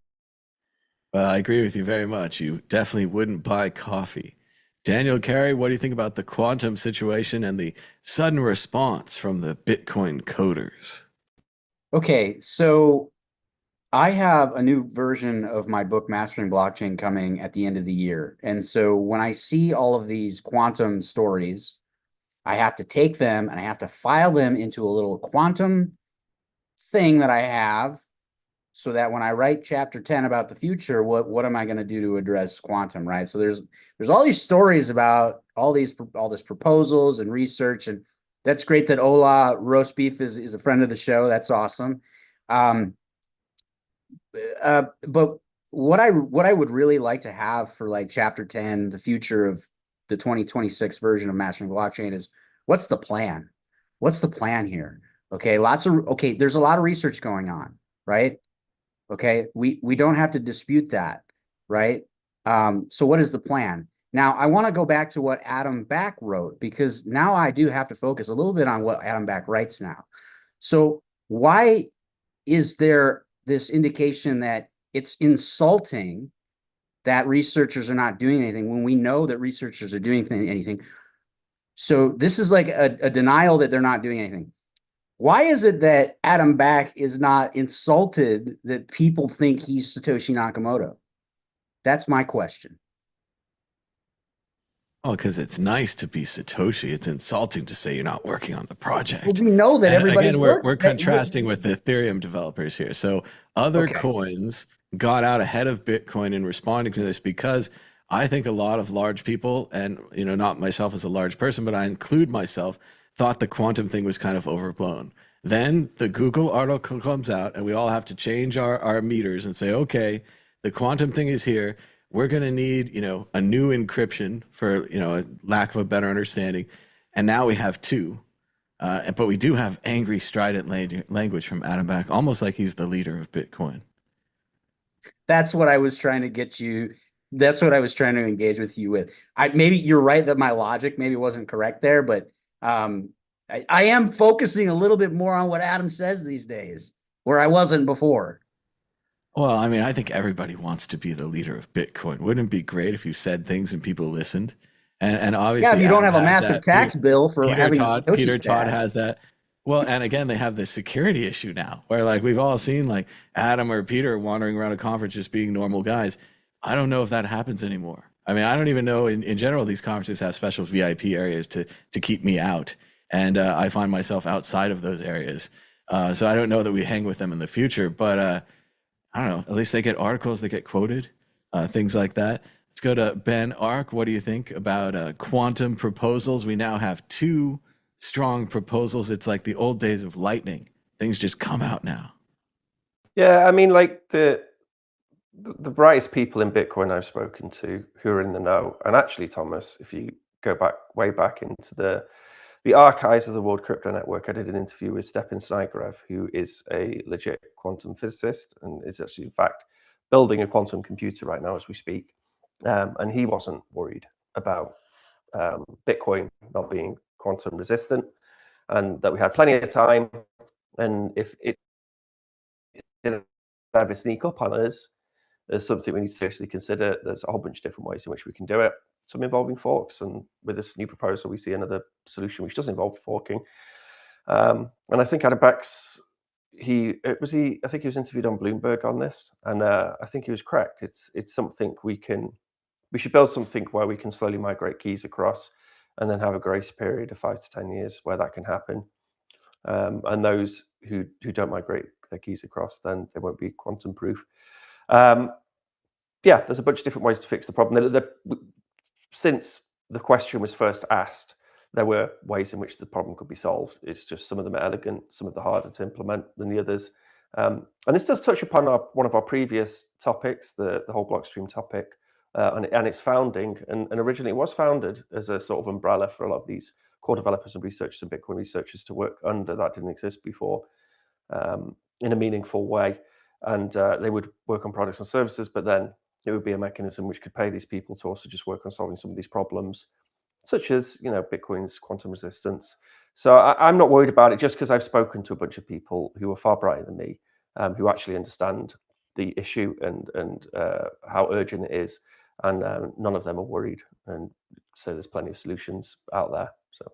Well, I agree with you very much. You definitely wouldn't buy coffee. Daniel Carey, what do you think about the quantum situation and the sudden response from the Bitcoin coders? Okay, so I have a new version of my book, Mastering Blockchain, coming at the end of the year. And so when I see all of these quantum stories, I have to take them and I have to file them into a little quantum thing that I have, so that when I write chapter 10 about the future, what am I going to do to address quantum, right? So there's all these stories about all these proposals and research, and that's great that Ola Roast Beef is a friend of the show. That's awesome. But what I would really like to have for like chapter 10, the future of the 2026 version of Mastering Blockchain, is what's the plan? What's the plan here? Okay, there's a lot of research going on, right? Okay, we don't have to dispute that, right? So what is the plan? Now, I want to go back to what Adam Back wrote, because now I do have to focus a little bit on what Adam Back writes now. So why is there this indication that it's insulting that researchers are not doing anything when we know that researchers are doing anything? So this is like a denial that they're not doing anything. Why is it that Adam Back is not insulted that people think he's Satoshi Nakamoto? That's my question. Oh, because it's nice to be Satoshi. It's insulting to say you're not working on the project. Well, we know that And everybody's again, working. we're contrasting with the Ethereum developers here. So other Okay. coins got out ahead of Bitcoin in responding to this because I think a lot of large people, and not myself as a large person, but I include myself, thought the quantum thing was kind of overblown. Then the Google article comes out and we all have to change our meters and say, okay, the quantum thing is here. We're going to need, a new encryption for, a lack of a better understanding. And now we have two. But we do have angry, strident language from Adam Back, almost like he's the leader of Bitcoin. That's what I was trying to get you. That's what I was trying to engage with you with. Maybe you're right that my logic maybe wasn't correct there, but I am focusing a little bit more on what Adam says these days, where I wasn't before. Well, I mean, I think everybody wants to be the leader of Bitcoin. Wouldn't it be great if you said things and people listened? And obviously, yeah, if you don't Adam have a has massive that. tax bill for having Satoshi Peter Todd stack. has that. Well, and again, they have this security issue now, where like we've all seen like Adam or Peter wandering around a conference just being normal guys. I don't know if that happens anymore. I mean, I don't even know. In general, these conferences have special VIP areas to keep me out, and I find myself outside of those areas. So I don't know that we hang with them in the future, but. I don't know, at least they get articles, they get quoted, things like that. Let's go to Ben Ark. What do you think about quantum proposals? We now have two strong proposals. It's like the old days of lightning. Things just come out now. Yeah, I mean, like the brightest people in Bitcoin I've spoken to who are in the know, and actually, Thomas, if you go way back into the archives of the World Crypto Network, I did an interview with Stepin Snigarev, who is a legit quantum physicist and is actually, in fact, building a quantum computer right now as we speak. And he wasn't worried about Bitcoin not being quantum resistant, and that we had plenty of time. And if it did ever sneak up on us, there's something we need to seriously consider. There's a whole bunch of different ways in which we can do it. Some involving forks, and with this new proposal, we see another solution which does involve forking. And I think Adam Back's I think he was interviewed on Bloomberg on this, and I think he was correct. It's something we should build something where we can slowly migrate keys across, and then have a grace period of 5 to 10 years where that can happen. And those who don't migrate their keys across, then they won't be quantum proof. Yeah, there's a bunch of different ways to fix the problem. Since the question was first asked, there were ways in which the problem could be solved. It's just some of them are elegant, some of them are harder to implement than the others. And this does touch upon one of our previous topics, the whole Blockstream topic, and its founding. And originally it was founded as a sort of umbrella for a lot of these core developers and researchers and Bitcoin researchers to work under. That didn't exist before in a meaningful way. And they would work on products and services, but then it would be a mechanism which could pay these people to also just work on solving some of these problems, such as Bitcoin's quantum resistance. So I'm not worried about it, just because I've spoken to a bunch of people who are far brighter than me, who actually understand the issue and how urgent it is, and none of them are worried, and say there's plenty of solutions out there. So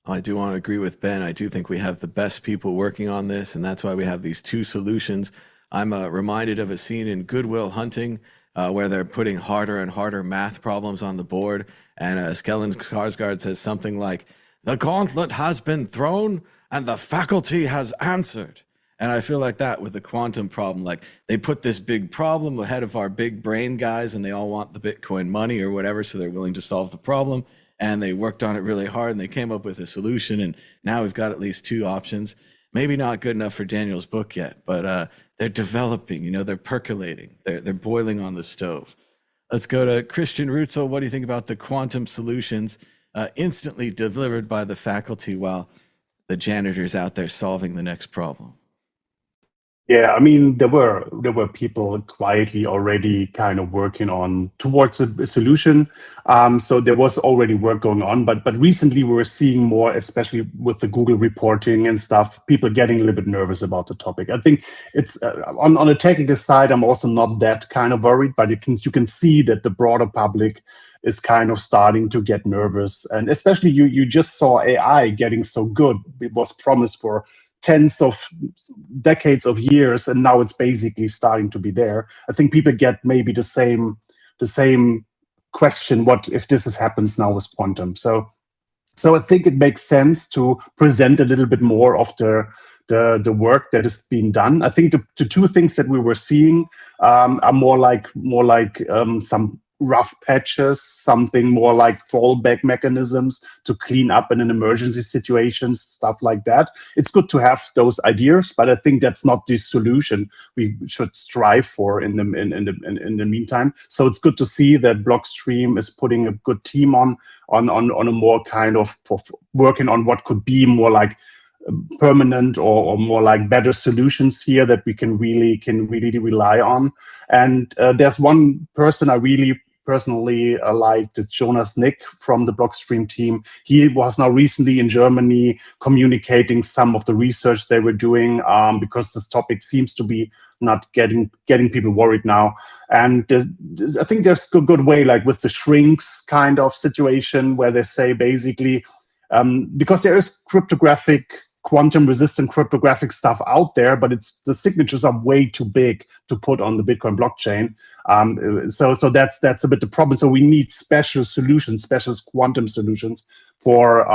I do want to agree with Ben. I do think we have the best people working on this, and that's why we have these two solutions. I'm reminded of a scene in Good Will Hunting where they're putting harder and harder math problems on the board, and Skellen Skarsgård says something like, "The gauntlet has been thrown and the faculty has answered." And I feel like that with the quantum problem. Like they put this big problem ahead of our big brain guys, and they all want the Bitcoin money or whatever, so they're willing to solve the problem. And they worked on it really hard, and they came up with a solution. And now we've got at least two options. Maybe not good enough for Daniel's book yet, but they're developing. They're percolating. They're boiling on the stove. Let's go to Christian Rutzel. What do you think about the quantum solutions instantly delivered by the faculty while the janitor's out there solving the next problem? Yeah, I mean, there were people quietly already kind of working on towards a solution. So there was already work going on, but recently we were seeing more, especially with the Google reporting and stuff, people getting a little bit nervous about the topic. I think it's on a technical side, I'm also not that kind of worried, but you can see that the broader public is kind of starting to get nervous. And especially you just saw AI getting so good. It was promised for tens of decades of years, and now it's basically starting to be there. I think people get maybe the same question: what if this happens now with quantum? So I think it makes sense to present a little bit more of the work that is being done. I think the two things that we were seeing are more like some rough patches, something more like fallback mechanisms to clean up in an emergency situation, stuff like that. It's good to have those ideas, but I think that's not the solution we should strive for in the meantime. So it's good to see that Blockstream is putting a good team on a more kind of for working on what could be more like permanent or more like better solutions here that we can really rely on. And there's one person I really personally liked, it's Jonas Nick from the Blockstream team. He was now recently in Germany communicating some of the research they were doing because this topic seems to be not getting people worried now. And I think there's a good way, like with the shrinks kind of situation, where they say basically, because there is quantum resistant cryptographic stuff out there, but the signatures are way too big to put on the Bitcoin blockchain. So that's a bit the problem. So we need special solutions, special quantum solutions for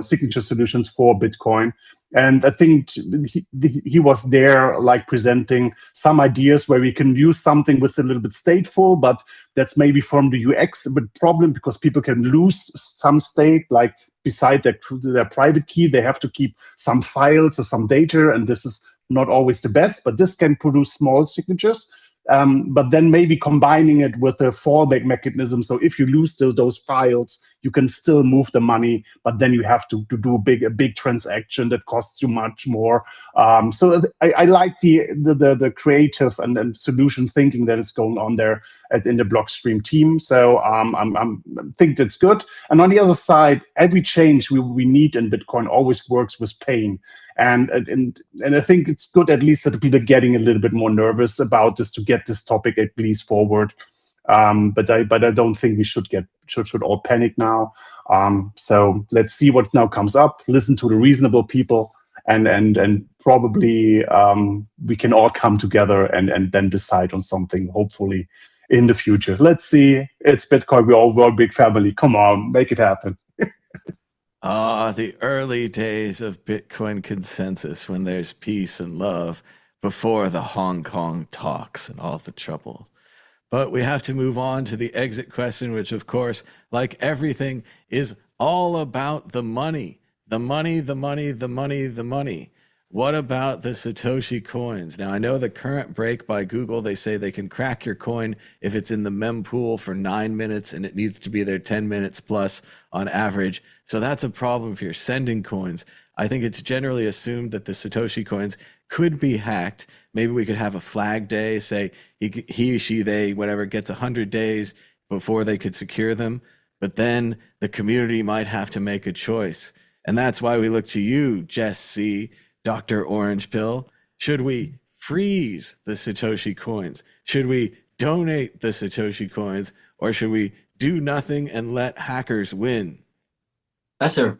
signature solutions for Bitcoin. And I think he was there, like presenting some ideas where we can use something with a little bit stateful, but that's maybe from the UX a bit problem, because people can lose some state, like beside their private key, they have to keep some files or some data, and this is not always the best, but this can produce small signatures. But then maybe combining it with a fallback mechanism. So if you lose those files, you can still move the money, but then you have to do a big transaction that costs you much more. So I like the creative and solution thinking that is going on there in the Blockstream team. So I think that's good. And on the other side, every change we need in Bitcoin always works with pain. And I think it's good at least that the people are getting a little bit more nervous about this to get this topic at least forward. But I don't think we should all panic now. So let's see what now comes up. Listen to the reasonable people, and probably we can all come together and then decide on something. Hopefully in the future. Let's see. It's Bitcoin. We're all a big family. Come on, make it happen. The early days of Bitcoin consensus, when there's peace and love before the Hong Kong talks and all the trouble. But we have to move on to the exit question, which, of course, like everything, is all about the money. The money, the money, the money, the money. What about the Satoshi coins? Now, I know the current break by Google, they say they can crack your coin if it's in the mempool for 9 minutes and it needs to be there 10 minutes plus on average. So that's a problem if you're sending coins. I think it's generally assumed that the Satoshi coins could be hacked. Maybe we could have a flag day, say he, she, they, whatever, gets 100 days before they could secure them. But then the community might have to make a choice. And that's why we look to you, Jess C., Dr. Orange Pill. Should we freeze the Satoshi coins? Should we donate the Satoshi coins? Or should we do nothing and let hackers win? That's a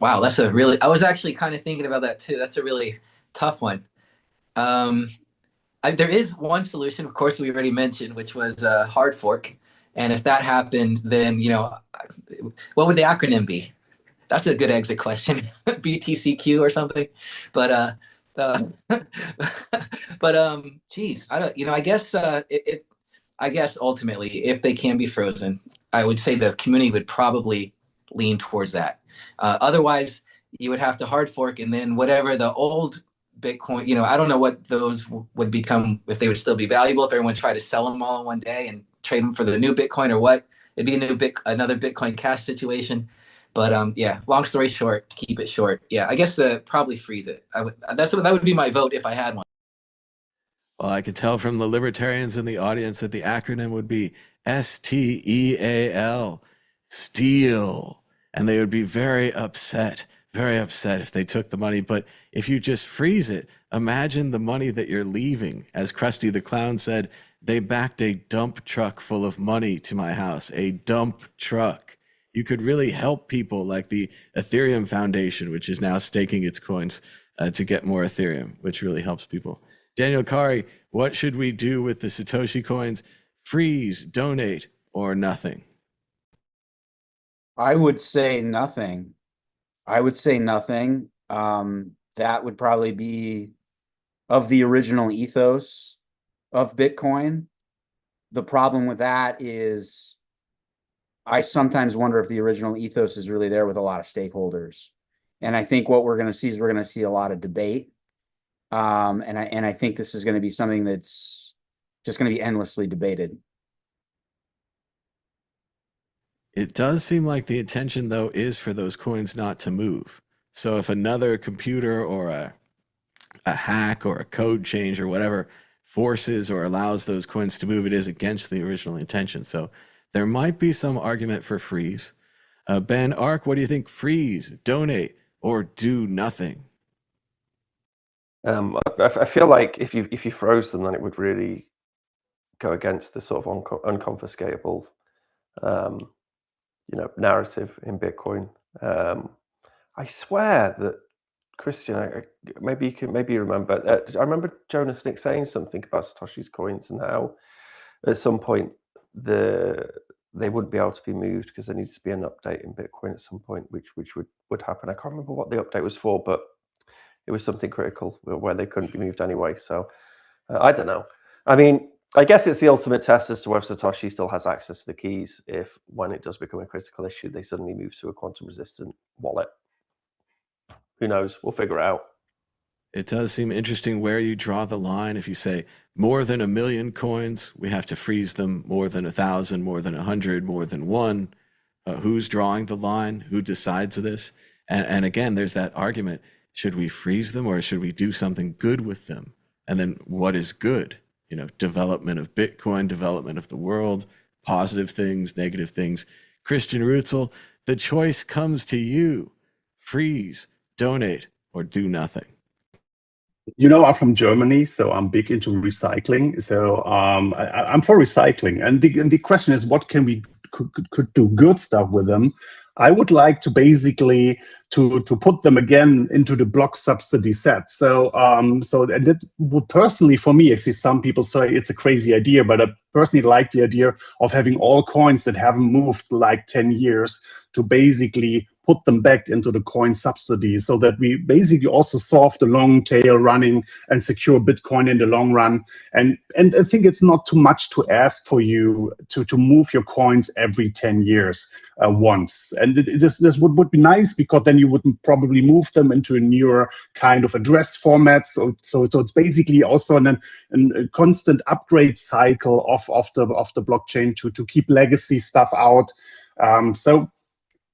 really, I was actually kind of thinking about that too. That's a really tough one. There is one solution, of course, we already mentioned, which was a hard fork. And if that happened, then, what would the acronym be? That's a good exit question. BTCQ or something. But geez, I don't, I guess ultimately, if they can be frozen, I would say the community would probably lean towards that. Otherwise, you would have to hard fork, and then whatever the old Bitcoin, I don't know what those would become, if they would still be valuable, if everyone tried to sell them all in one day and trade them for the new Bitcoin or what. It'd be another Bitcoin Cash situation. But yeah, long story short, to keep it short, yeah, I guess probably freeze it. That would be my vote if I had one. Well, I could tell from the libertarians in the audience that the acronym would be STEAL, steal. And they would be very upset if they took the money. But if you just freeze it, imagine the money that you're leaving. As Krusty the Clown said, they backed a dump truck full of money to my house, a dump truck. You could really help people like the Ethereum Foundation, which is now staking its coins to get more Ethereum, which really helps people. Daniel Kari, what should we do with the Satoshi coins? Freeze, donate, or nothing? I would say nothing. I would say nothing. That would probably be of the original ethos of Bitcoin. The problem with that is I sometimes wonder if the original ethos is really there with a lot of stakeholders. And I think what we're going to see is we're going to see a lot of debate. And I think this is going to be something that's just going to be endlessly debated. It does seem like the intention, though, is for those coins not to move. So if another computer or a hack or a code change or whatever forces or allows those coins to move, it is against the original intention. So there might be some argument for freeze. Ben Ark, what do you think? Freeze, donate, or do nothing? I feel like if you froze them, then it would really go against the sort of unconfiscatable, narrative in Bitcoin. I swear that Christian, maybe you remember. I remember Jonas Nick saying something about Satoshi's coins and how at some point they wouldn't be able to be moved because there needs to be an update in Bitcoin at some point, which would happen. I can't remember what the update was for, but it was something critical where they couldn't be moved anyway. So I don't know. I mean, I guess it's the ultimate test as to whether Satoshi still has access to the keys if, when it does become a critical issue, they suddenly move to a quantum-resistant wallet. Who knows? We'll figure it out. It does seem interesting where you draw the line. If you say more than 1 million coins, we have to freeze them. More than 1,000, more than 100, more than one. Who's drawing the line? Who decides this? And again, there's that argument. Should we freeze them or should we do something good with them? And then what is good? Development of Bitcoin, development of the world, positive things, negative things. Christian Rutzel, the choice comes to you. Freeze, donate, or do nothing. I'm from Germany, so I'm big into recycling. So I'm for recycling. And the question is, what can we could do good stuff with them? I would like to basically to put them again into the block subsidy set. So and that would personally, for me, actually, some people say it's a crazy idea, but I personally like the idea of having all coins that haven't moved like 10 years to basically put them back into the coin subsidy so that we basically also solve the long tail running and secure Bitcoin in the long run. And I think it's not too much to ask for you to move your coins every 10 years once. And this would be nice because then you wouldn't probably move them into a newer kind of address format. So it's basically also a constant upgrade cycle of the blockchain to keep legacy stuff out. So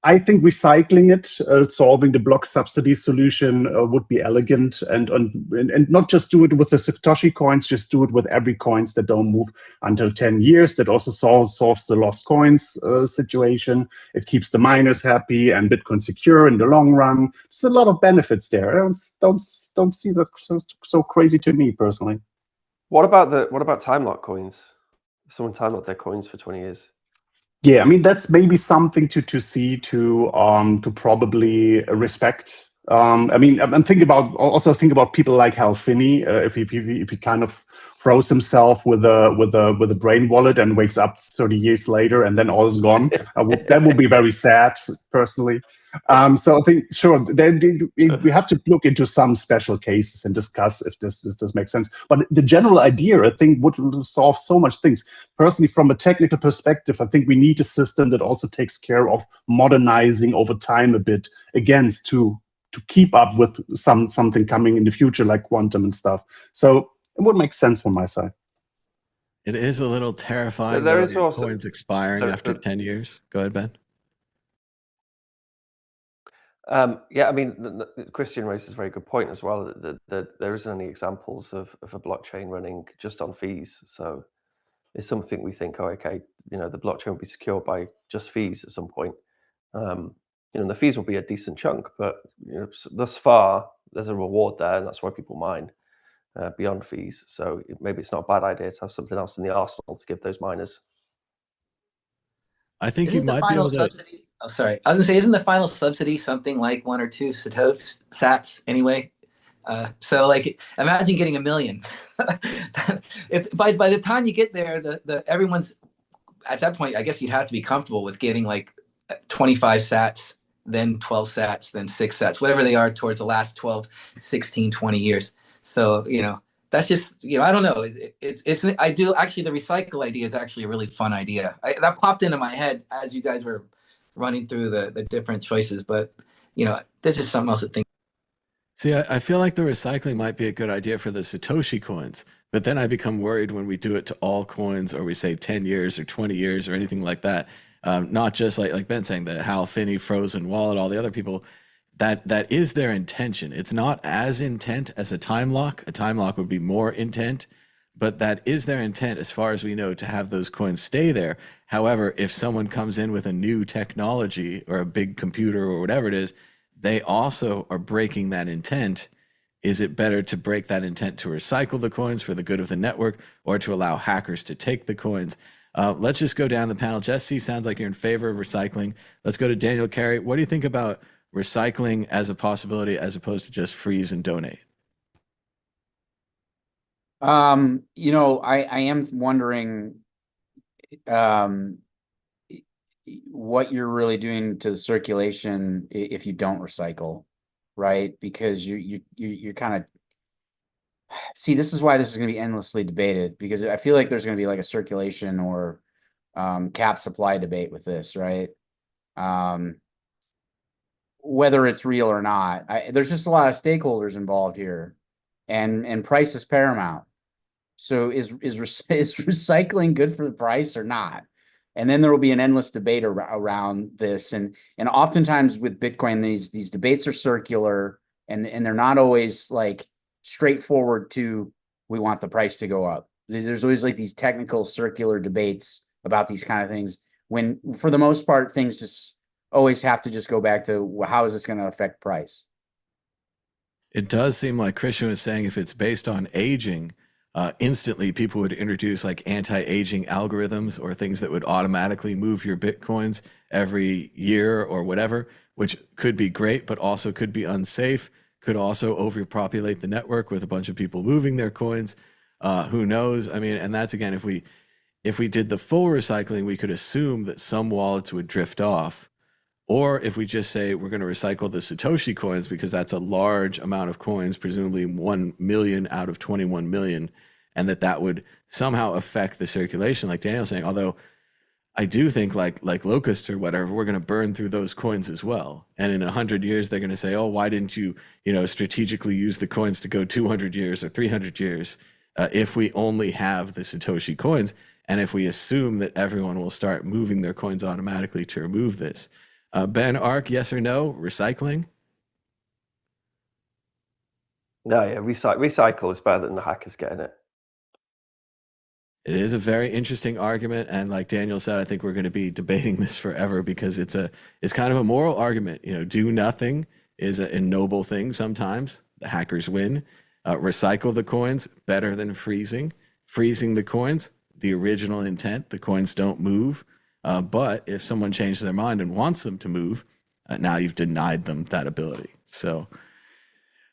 I think recycling it, solving the block subsidy solution would be elegant, and not just do it with the Satoshi coins, just do it with every coins that don't move until 10 years. That also solves the lost coins situation. It keeps the miners happy and Bitcoin secure in the long run. There's a lot of benefits there. I don't see that so crazy to me personally. What about time lock coins? Someone time locked their coins for 20 years. Yeah, I mean that's maybe something to see to probably respect. I mean, I'm thinking about people like Hal Finney. If he kind of froze himself with a brain wallet and wakes up 30 years later and then all is gone, that would be very sad personally. So I think sure, then we have to look into some special cases and discuss if this makes sense. But the general idea, I think, would solve so much things. Personally, from a technical perspective, I think we need a system that also takes care of modernizing over time a bit, again, to keep up with something coming in the future like quantum and stuff. So it would make sense from my side. It is a little terrifying. There though, is also coins expiring after 10 years. Go ahead, Ben. Yeah, I mean, Christian raises a very good point as well. That there isn't any examples of a blockchain running just on fees. So it's something we think, oh, okay, the blockchain will be secured by just fees at some point. The fees will be a decent chunk, but thus far there's a reward there, and that's why people mine beyond fees. So maybe it's not a bad idea to have something else in the arsenal to give those miners. I think Isn't you the might be final able to. subsidy? Oh, sorry. I was gonna say, isn't the final subsidy something like 1 or 2 sats anyway? So like, imagine getting 1 million. If by the time you get there, everyone's at that point, I guess you'd have to be comfortable with getting like 25 sats, then 12 sats, then 6 sats, whatever they are towards the last 12, 16, 20 years. So, that's just, I don't know. I do actually, the recycle idea is actually a really fun idea. That popped into my head as you guys were running through the different choices, but there's just something else to think. See, I feel like the recycling might be a good idea for the Satoshi coins, but then I become worried when we do it to all coins, or we say 10 years or 20 years or anything like that. Not just like Ben saying, the Hal Finney frozen wallet, all the other people, that is their intention. It's not as intent as a time lock. A time lock would be more intent, but that is their intent as far as we know, to have those coins stay there. However, if someone comes in with a new technology or a big computer or whatever it is, they also are breaking that intent. Is it better to break that intent to recycle the coins for the good of the network, or to allow hackers to take the coins? Let's just go down the panel. Jesse, sounds like you're in favor of recycling. Let's go to Daniel Carey. What do you think about recycling as a possibility as opposed to just freeze and donate? I am wondering what you're really doing to the circulation if you don't recycle, right? Because you're kind of, see, this is why this is going to be endlessly debated, because I feel like there's going to be like a circulation or cap supply debate with this, right? Whether it's real or not, there's just a lot of stakeholders involved here, and price is paramount. So is recycling good for the price or not? And then there will be an endless debate around this, and oftentimes with Bitcoin, these debates are circular, and they're not always like straightforward to, we want the price to go up. There's always like these technical circular debates about these kind of things, when for the most part things just always have to just go back to, well, how is this going to affect price? It does seem like Christian was saying, if it's based on aging, instantly people would introduce like anti-aging algorithms or things that would automatically move your Bitcoins every year or whatever, which could be great, but also could be unsafe, could also overpopulate the network with a bunch of people moving their coins. Who knows? I mean, and that's, again, if we did the full recycling, we could assume that some wallets would drift off. Or if we just say we're going to recycle the Satoshi coins, because that's a large amount of coins, presumably 1 million out of 21 million, and that would somehow affect the circulation, like Daniel's saying. Although I do think like Locust or whatever, we're going to burn through those coins as well. And in 100 years, they're going to say, oh, why didn't you, strategically use the coins to go 200 years or 300 years if we only have the Satoshi coins? And if we assume that everyone will start moving their coins automatically to remove this. Ben, Ark, yes or no? Recycling? No, yeah, recycle is better than the hackers getting it. It is a very interesting argument, and like Daniel said, I think we're going to be debating this forever, because it's kind of a moral argument. Do nothing is a noble thing. Sometimes the hackers win. Recycle the coins, better than freezing. Freezing the coins, the original intent, the coins don't move. But if someone changes their mind and wants them to move, now you've denied them that ability. So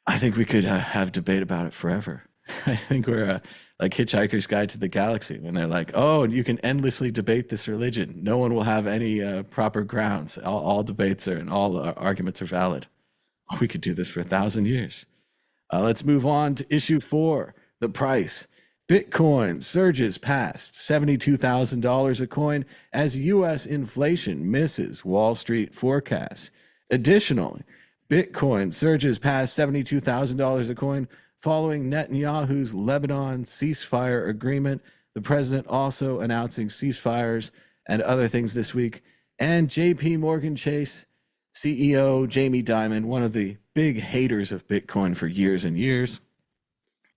I think we could have debate about it forever. I think we're like Hitchhiker's Guide to the Galaxy, when they're like, oh, you can endlessly debate this religion. No one will have any proper grounds. All debates and all arguments are valid. We could do this for 1,000 years. Let's move on to issue 4, the price. Bitcoin surges past $72,000 a coin as U.S. inflation misses Wall Street forecasts. Additionally, Bitcoin surges past $72,000 a coin following Netanyahu's Lebanon ceasefire agreement. The president also announcing ceasefires and other things this week. And JP Morgan Chase CEO Jamie Dimon, one of the big haters of Bitcoin for years and years,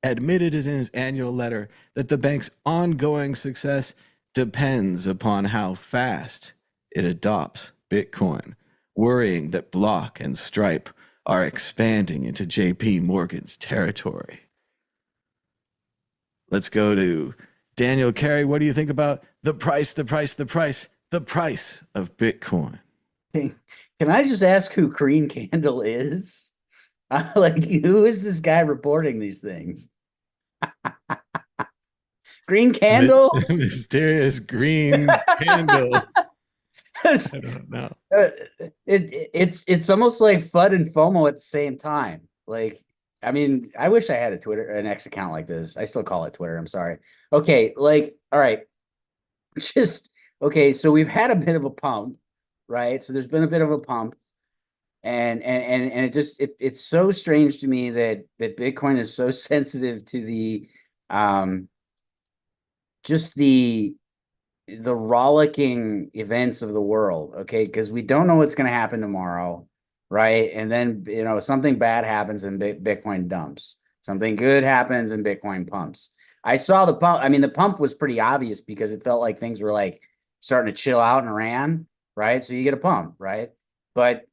admitted in his annual letter that the bank's ongoing success depends upon how fast it adopts Bitcoin, worrying that Block and Stripe are expanding into JP Morgan's territory. Let's go to Daniel Carey. What do you think about the price of Bitcoin? Can I just ask who Green Candle is? Like, who is this guy reporting these things? Green candle? Mysterious green candle. I don't know. It's almost like FUD and FOMO at the same time. Like, I mean, I wish I had an X account like this. I still call it Twitter. I'm sorry. Okay, like, all right, just okay. So we've had a bit of a pump, right? So there's been a bit of a pump, and it's so strange to me that Bitcoin is so sensitive to the just the rollicking events of the world, okay? Because we don't know what's going to happen tomorrow, right? And then, something bad happens and Bitcoin dumps. Something good happens and Bitcoin pumps. I saw the pump. I mean, the pump was pretty obvious because it felt like things were like starting to chill out in Iran, right? So you get a pump, right? But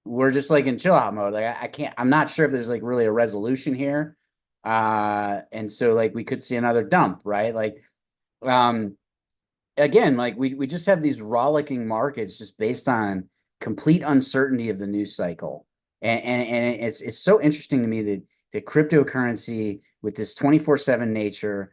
we're just like in chill out mode. Like, I'm not sure if there's like really a resolution here. And so like we could see another dump, right? Like, again, like we just have these rollicking markets just based on complete uncertainty of the news cycle. And it's so interesting to me that cryptocurrency with this 24/7 nature,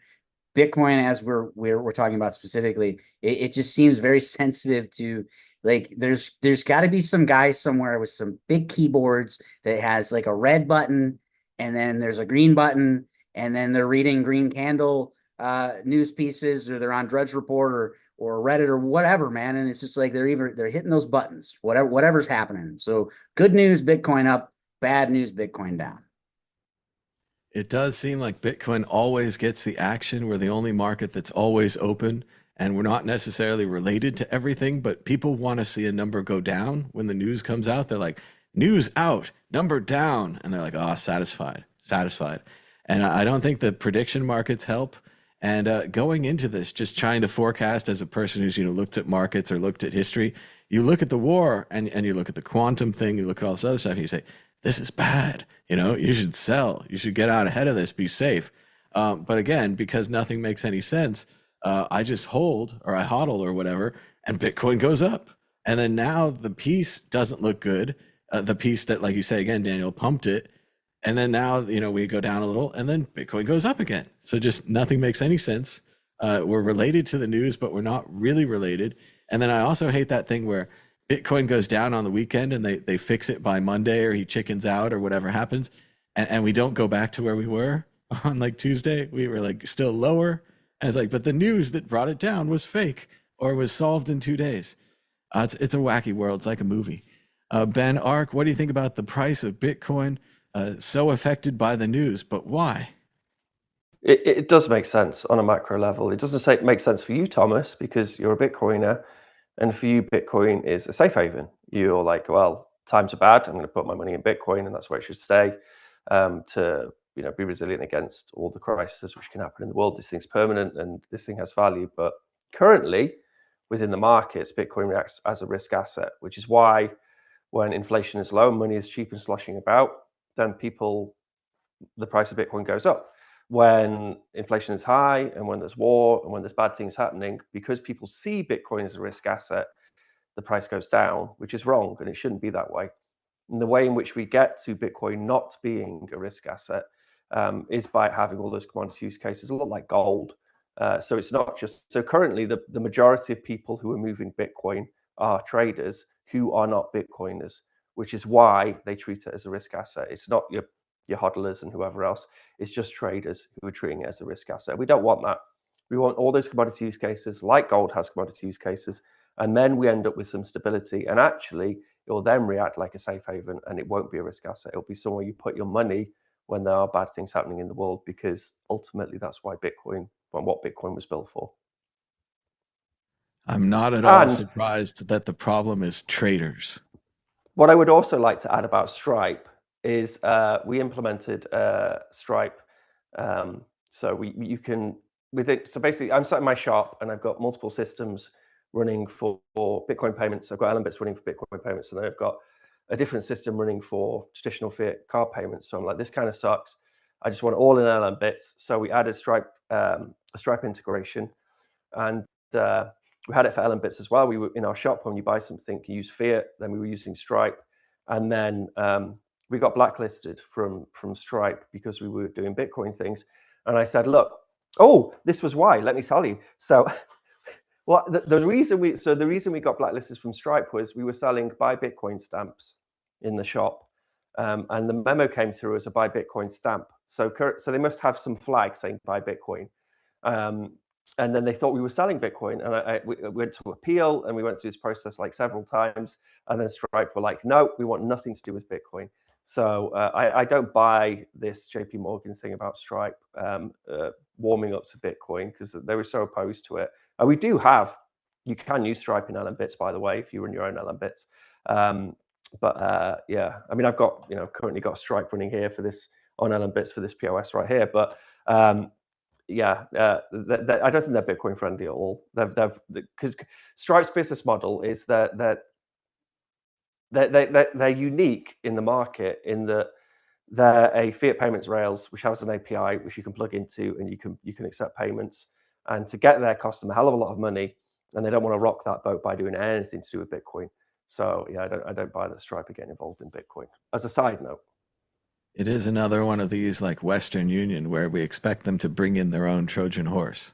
Bitcoin, as we're talking about specifically, it just seems very sensitive to, like, there's got to be some guy somewhere with some big keyboards that has like a red button, and then there's a green button, and then they're reading green candle news pieces, or they're on Drudge Report or Reddit or whatever, man. And it's just like they're hitting those buttons, whatever's happening. So good news, Bitcoin up; bad news, Bitcoin down. It does seem like Bitcoin always gets the action. We're the only market that's always open, and we're not necessarily related to everything, but people want to see a number go down when the news comes out. They're like, news out, number down. And they're like, oh, satisfied, satisfied. And I don't think the prediction markets help. And going into this, just trying to forecast as a person who's, looked at markets or looked at history, you look at the war and you look at the quantum thing, you look at all this other stuff, and you say, this is bad. You should sell. You should get out ahead of this, be safe. But again, because nothing makes any sense, I just hold, or I hodl or whatever, and Bitcoin goes up. And then now the piece doesn't look good. The piece that, like you say, again, Daniel, pumped it. And then now, we go down a little and then Bitcoin goes up again. So just nothing makes any sense. We're related to the news, but we're not really related. And then I also hate that thing where Bitcoin goes down on the weekend and they fix it by Monday, or he chickens out or whatever happens. And we don't go back to where we were on like Tuesday. We were like still lower. And it's like, but the news that brought it down was fake or was solved in 2 days. It's a wacky world. It's like a movie. Ben Ark, what do you think about the price of Bitcoin? So affected by the news, but why? It does make sense on a macro level. It doesn't make sense for you, Thomas, because you're a Bitcoiner, and for you, Bitcoin is a safe haven. You're like, well, times are bad. I'm going to put my money in Bitcoin, and that's where it should stay, to be resilient against all the crises which can happen in the world. This thing's permanent, and this thing has value. But currently, within the markets, Bitcoin reacts as a risk asset, which is why when inflation is low, money is cheap and sloshing about, then the price of Bitcoin goes up. When inflation is high and when there's war and when there's bad things happening, because people see Bitcoin as a risk asset, the price goes down, which is wrong, and it shouldn't be that way. And the way in which we get to Bitcoin not being a risk asset is by having all those commodity use cases, a lot like gold. So it's not just, so currently the majority of people who are moving Bitcoin are traders who are not Bitcoiners, which is why they treat it as a risk asset. It's not your hodlers and whoever else. It's just traders who are treating it as a risk asset. We don't want that. We want all those commodity use cases, like gold has commodity use cases, and then we end up with some stability. And actually, it will then react like a safe haven, and it won't be a risk asset. It'll be somewhere you put your money when there are bad things happening in the world, because ultimately that's why what Bitcoin was built for. I'm not at all surprised that the problem is traders. What I would also like to add about Stripe is we implemented Stripe. So you can, with it. So basically, I'm sat in my shop and I've got multiple systems running for Bitcoin payments. I've got Bits running for Bitcoin payments, and then I've got a different system running for traditional fiat card payments. So I'm like, this kind of sucks. I just want it all in Bits. So we added a Stripe integration, and we had it for Bits as well. We were in our shop, when you buy something, you use fiat. Then we were using Stripe, and then we got blacklisted from Stripe because we were doing Bitcoin things. And I said, look, oh, this was why. Let me tell you. So, well, the reason we got blacklisted from Stripe was we were selling buy Bitcoin stamps in the shop, and the memo came through as a buy Bitcoin stamp. So they must have some flag saying buy Bitcoin. And then they thought we were selling Bitcoin, and we went to appeal, and we went through this process like several times. And then Stripe were like, no, we want nothing to do with Bitcoin. So I don't buy this JP Morgan thing about Stripe warming up to Bitcoin, because they were so opposed to it. We do have, you can use Stripe in LM Bits, by the way, if you run your own LM Bits. But yeah, I mean, I've got, currently got Stripe running here for this on LM Bits for this POS right here. But yeah, I don't think they're Bitcoin friendly at all. Because Stripe's business model is that they're unique in the market in that they're a fiat payments rails which has an API which you can plug into, and you can accept payments. And to get there cost them a hell of a lot of money, and they don't want to rock that boat by doing anything to do with Bitcoin. So yeah, I don't buy that Stripe are getting involved in Bitcoin. As a side note. It is another one of these like Western Union where we expect them to bring in their own Trojan horse,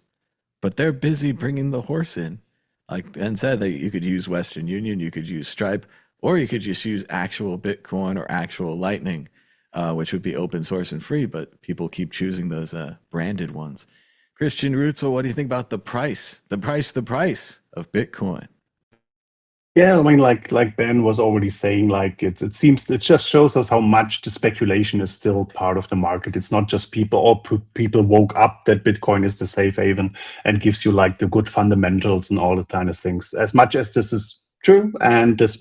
but they're busy bringing the horse in. Like Ben said, that you could use Western Union, you could use Stripe, or you could just use actual Bitcoin or actual Lightning, which would be open source and free, but people keep choosing those branded ones. Christian Rutzel, what do you think about the price of Bitcoin? Yeah, I mean, like Ben was already saying, like it seems it just shows us how much the speculation is still part of the market. It's not just people woke up that Bitcoin is the safe haven and gives you like the good fundamentals and all the kind of things. As much as this is true, and this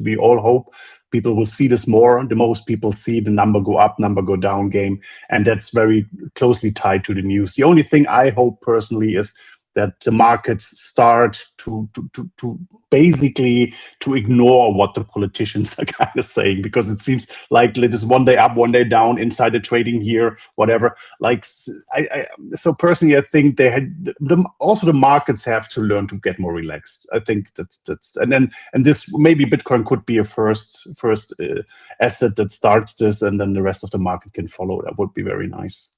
we all hope people will see this more. The most people see the number go up, number go down game, and that's very closely tied to the news. The only thing I hope personally is that the markets start to basically to ignore what the politicians are kind of saying, because it seems like it is one day up, one day down, insider trading here, whatever. Like so personally, I think they had also the markets have to learn to get more relaxed. I think that's and this maybe Bitcoin could be a first asset that starts this, and then the rest of the market can follow. That would be very nice.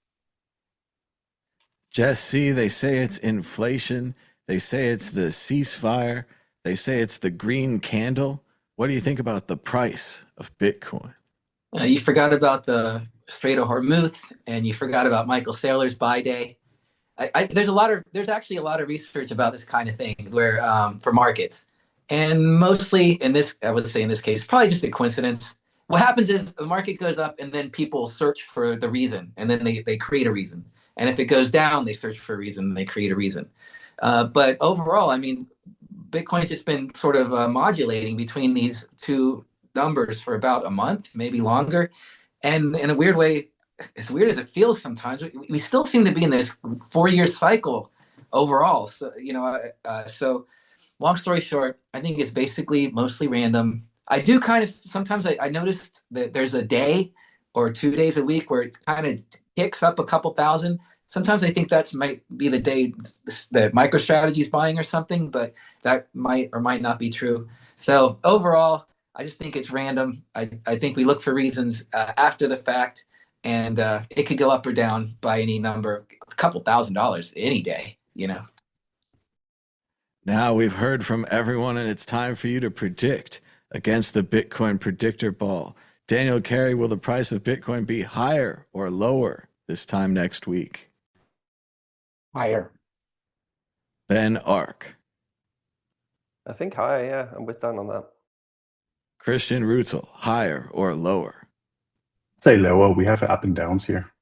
Jesse, they say it's inflation. They say it's the ceasefire. They say it's the green candle. What do you think about the price of Bitcoin? You forgot about the Strait of Hormuz, and you forgot about Michael Saylor's buy day. There's actually a lot of research about this kind of thing where for markets, and mostly in this, I would say in this case, probably just a coincidence. What happens is the market goes up, and then people search for the reason, and then they create a reason. And if it goes down, they search for a reason, and they create a reason. But overall, I mean, Bitcoin's just been sort of modulating between these two numbers for about a month, maybe longer. And in a weird way, as weird as it feels sometimes, we still seem to be in this 4-year cycle overall. So, so long story short, I think it's basically mostly random. I do kind of, sometimes I noticed that there's a day or 2 days a week where it kind of kicks up a couple thousand. Sometimes I think that might be the day that MicroStrategy is buying or something, but that might or might not be true. So overall, I just think it's random. I think we look for reasons after the fact, and it could go up or down by any number, a couple $1,000s any day, Now we've heard from everyone, and it's time for you to predict against the Bitcoin predictor ball. Daniel Carey, will the price of Bitcoin be higher or lower this time next week? Higher. Ben Ark. I think higher, yeah. I'm with Dan on that. Christian Rutzel, higher or lower? Say lower. We have up and downs here.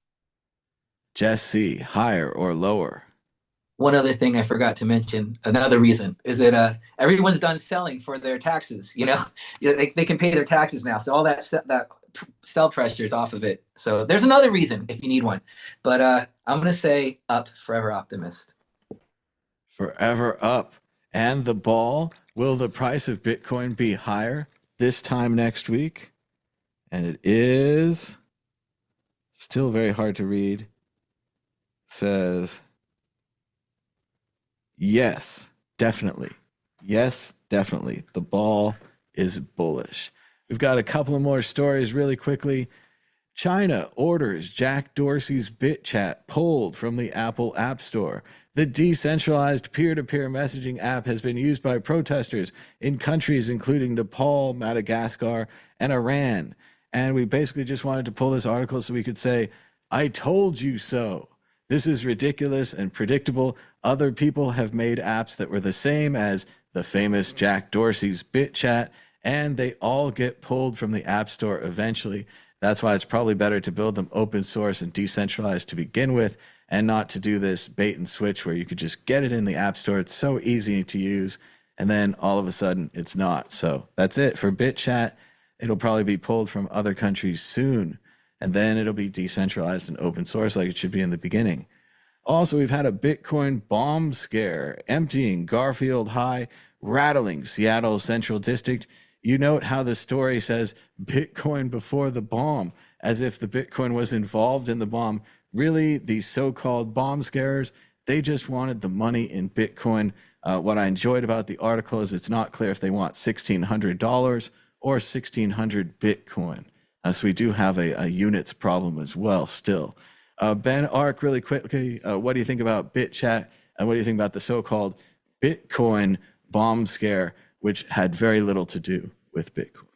Jesse, higher or lower? One other thing I forgot to mention, another reason, is that everyone's done selling for their taxes. They can pay their taxes now, so all that sell pressure is off of it. So there's another reason if you need one. But I'm going to say up, forever optimist. Forever up. And the ball, will the price of Bitcoin be higher this time next week? And it is still very hard to read. It says, yes, definitely. Yes, definitely. The ball is bullish. We've got a couple of more stories really quickly. China orders Jack Dorsey's BitChat pulled from the Apple App Store. The decentralized peer-to-peer messaging app has been used by protesters in countries including Nepal, Madagascar, and Iran. And we basically just wanted to pull this article so we could say, I told you so. This is ridiculous and predictable. Other people have made apps that were the same as the famous Jack Dorsey's BitChat, and they all get pulled from the App Store eventually. That's why it's probably better to build them open source and decentralized to begin with, and not to do this bait and switch where you could just get it in the App Store. It's so easy to use, and then all of a sudden it's not. So that's it for BitChat. It'll probably be pulled from other countries soon, and then it'll be decentralized and open source like it should be in the beginning. Also, we've had a Bitcoin bomb scare, emptying Garfield High, rattling Seattle Central District. You note how the story says Bitcoin before the bomb, as if the Bitcoin was involved in the bomb. Really, these so-called bomb scarers, they just wanted the money in Bitcoin. What I enjoyed about the article is it's not clear if they want $1,600 or 1,600 Bitcoin. So we do have a units problem as well still. Ben Ark, really quickly, what do you think about BitChat, and what do you think about the so-called Bitcoin bomb scare, which had very little to do with Bitcoin?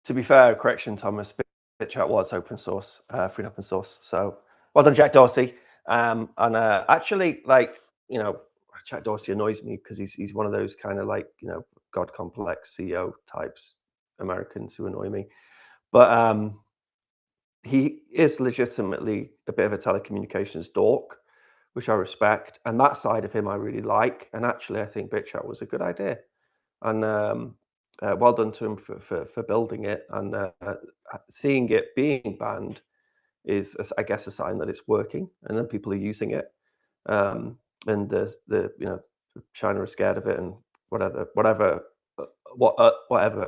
To be fair, correction, Thomas, BitChat was open source, free and open source. So well done, Jack Dorsey. Actually, like, you know, Jack Dorsey annoys me because he's one of those kind of like, you know, God complex CEO types, Americans who annoy me. But he is legitimately a bit of a telecommunications dork, which I respect. And that side of him I really like. And actually, I think BitChat was a good idea. And well done to him for building it. And seeing it being banned is, I guess, a sign that it's working, and then people are using it. And the you know, China is scared of it, and whatever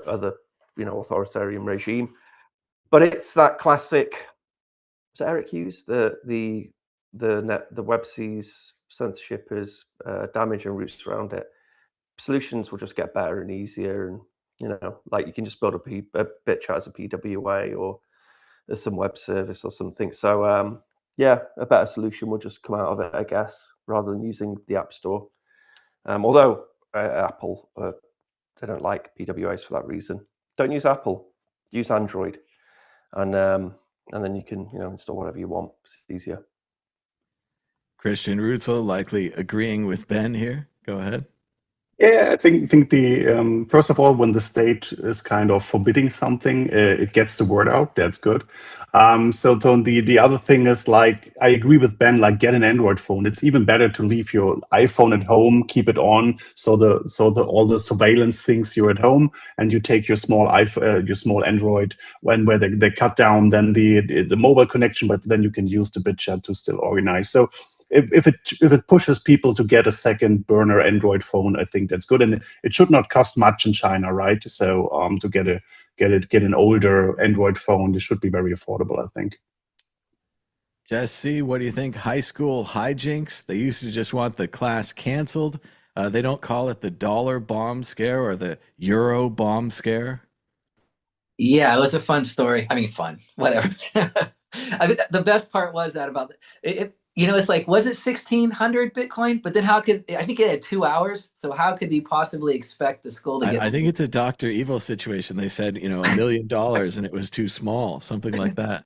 other, you know, authoritarian regime. But it's that classic. So Eric Hughes, the web sees censorship as damage and roots around it. Solutions will just get better and easier, and you know, like you can just build a BitChat as a PWA or as some web service or something. So yeah, a better solution will just come out of it, I guess, rather than using the App Store. Although Apple, they don't like PWAs for that reason. Don't use Apple, use Android, and then you can, you know, install whatever you want. It's easier. Christian Rutzel likely agreeing with Ben here. Go ahead. Yeah, I think the first of all, when the state is kind of forbidding something, it gets the word out. That's good. So the other thing is, like, I agree with Ben. Like, get an Android phone. It's even better to leave your iPhone at home, keep it on, so the all the surveillance thinks you're at home, and you take your small Android where they cut down then the mobile connection, but then you can use the BitChat to still organize. So if it pushes people to get a second burner Android phone, I think that's good, and it should not cost much in China, right? So to get an older Android phone, this should be very affordable, I think. Jesse, what do you think? High school hijinks. They used to just want the class canceled. They don't call it the dollar bomb scare or the euro bomb scare. Yeah, it was a fun story. I mean, fun, whatever. I think the best part was that about it. You know, it's like, was it 1,600 Bitcoin? But then how could, I think it had 2 hours. So how could you possibly expect the school to get? I think it's a Dr. Evil situation. They said, you know, $1 million and it was too small, something like that.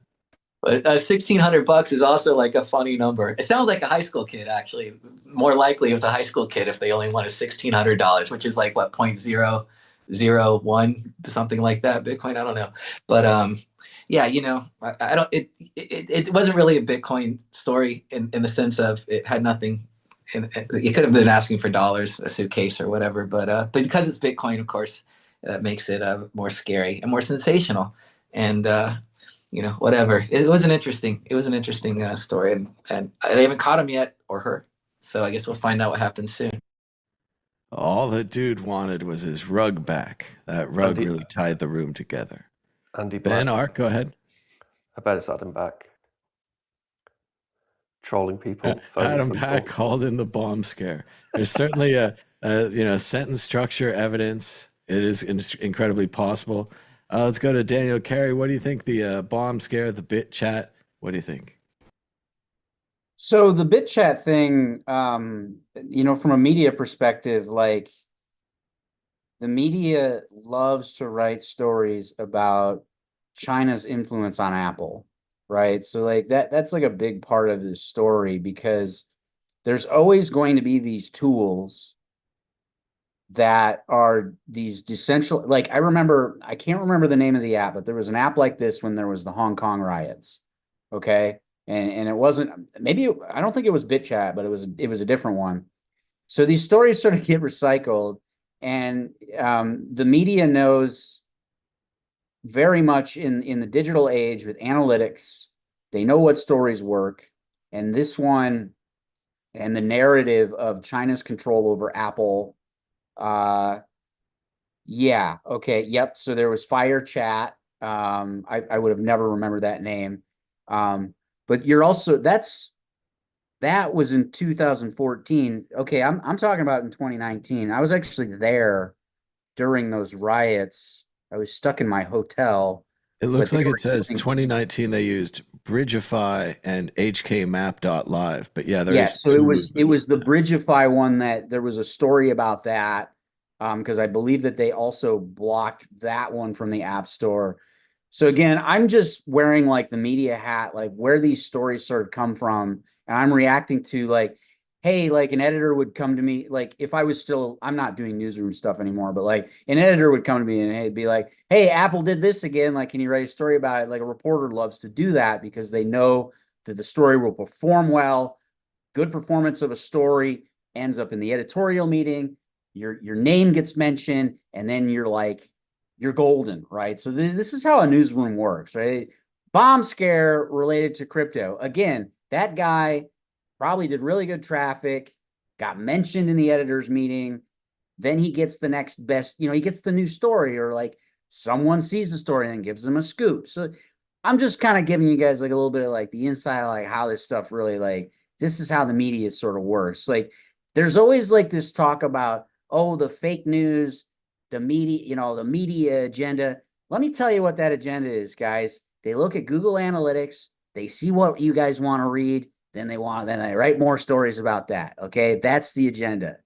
But $1,600 is also like a funny number. It sounds like a high school kid, actually. More likely it was a high school kid if they only wanted $1,600, which is like what, 0.001, something like that, Bitcoin. I don't know. But yeah, you know, I don't. It wasn't really a Bitcoin story in the sense of it had nothing. You could have been asking for dollars, a suitcase or whatever, but because it's Bitcoin, of course, that makes it more scary and more sensational. And you know, whatever. It was an interesting story, and they haven't caught him yet, or her. So I guess we'll find out what happens soon. All that dude wanted was his rug back. That rug really tied the room together. Andy Ben Black. Ark, go ahead. I bet it's Adam Back. Trolling people. Adam Back called in the bomb scare. There's certainly a you know, sentence structure evidence. It is incredibly possible. Let's go to Daniel Carey. What do you think? The bomb scare, the bit chat. What do you think? So the bit chat thing, from a media perspective, like the media loves to write stories about China's influence on Apple, right? So like that's like a big part of the story because there's always going to be these tools that are these decentral, like I can't remember the name of the app, but there was an app like this when there was the Hong Kong riots. Okay. And it wasn't, maybe, I don't think it was BitChat, but it was a different one. So these stories sort of get recycled, and the media knows very much in the digital age with analytics, they know what stories work. And this one and the narrative of China's control over Apple, yeah, okay, yep. So there was Fire Chat. I would have never remembered that name. But you're also that was in 2014. Okay, I'm talking about in 2019. I was actually there during those riots. I was stuck in my hotel, It but looks they like were it says doing, 2019 they used Bridgeify and HKmap.live. But yeah, yeah, there's so two it movements. was the Bridgeify one that there was a story about that, because I believe that they also blocked that one from the App Store. So again, I'm just wearing like the media hat, like where these stories sort of come from, and I'm reacting to like, hey, like an editor would come to me, like if I was still, I'm not doing newsroom stuff anymore, but like an editor would come to me and he'd be like, hey, Apple did this again, like, can you write a story about it? Like a reporter loves to do that because they know that the story will perform well. Good performance of a story ends up in the editorial meeting. Your name gets mentioned, and then you're golden, right? So this is how a newsroom works, right? Bomb scare related to crypto. Again, that guy probably did really good traffic, got mentioned in the editor's meeting. Then he gets the next best, he gets the new story, or like someone sees the story and gives them a scoop. So I'm just kind of giving you guys like a little bit of like the inside, like how this stuff really, like, this is how the media sort of works. Like there's always like this talk about, oh, the fake news, the media, the media agenda. Let me tell you what that agenda is, guys. They look at Google Analytics, they see what you guys want to read, then they write more stories about that. Okay. That's the agenda.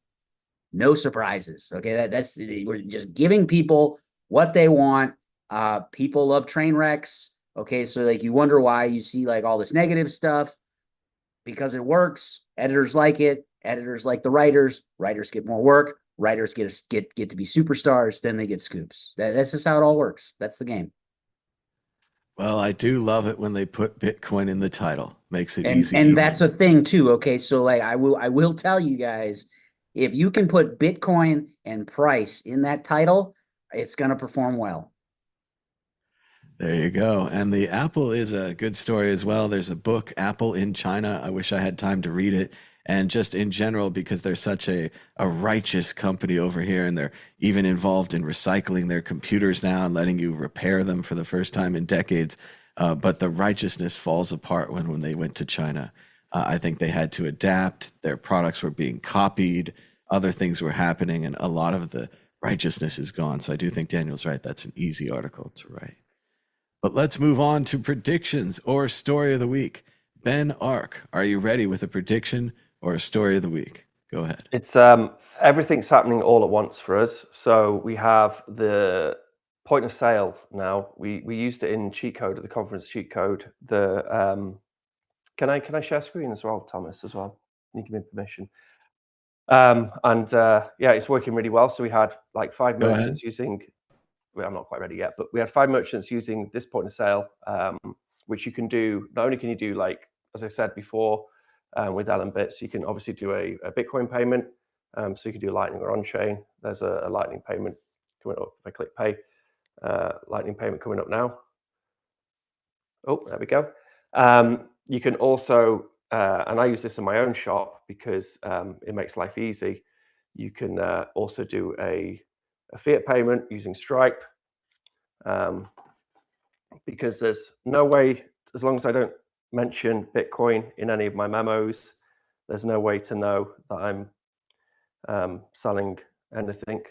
No surprises. Okay. That's, we're just giving people what they want. People love train wrecks. Okay. So like you wonder why you see like all this negative stuff, because it works. Editors like it. Editors like the writers. Writers get more work. Writers get to be superstars. Then they get scoops. That's just how it all works. That's the game. Well, I do love it when they put Bitcoin in the title. Makes it And easy for that's me. a thing too. Okay, so like I will tell you guys, if you can put Bitcoin and price in that title, it's going to perform well. There you go. And the Apple is a good story as well. There's a book, Apple in China. I wish I had time to read it. And just in general, because they're such a righteous company over here, and they're even involved in recycling their computers now and letting you repair them for the first time in decades. But the righteousness falls apart when they went to China. I think they had to adapt. Their products were being copied. Other things were happening, and a lot of the righteousness is gone. So I do think Daniel's right. That's an easy article to write. But let's move on to predictions or story of the week. Ben Ark, are you ready with a prediction or a story of the week? Go ahead. It's everything's happening all at once for us. So we have the point of sale now. We used it in cheat code, the conference cheat code. The can I share screen as well, Thomas, as well? You give me permission. Yeah, it's working really well. So we had like 5 Go merchants ahead. using. Well, I'm not quite ready yet, but we had 5 merchants using this point of sale, which you can do. Not only can you do, like as I said before, with Allen Bits, you can obviously do a Bitcoin payment. So you can do Lightning or on chain. There's a Lightning payment coming up. If I click pay, Lightning payment coming up now. Oh, there we go. You can also, and I use this in my own shop because it makes life easy. You can also do a fiat payment using Stripe, because there's no way, as long as I don't mention Bitcoin in any of my memos, there's no way to know that I'm selling anything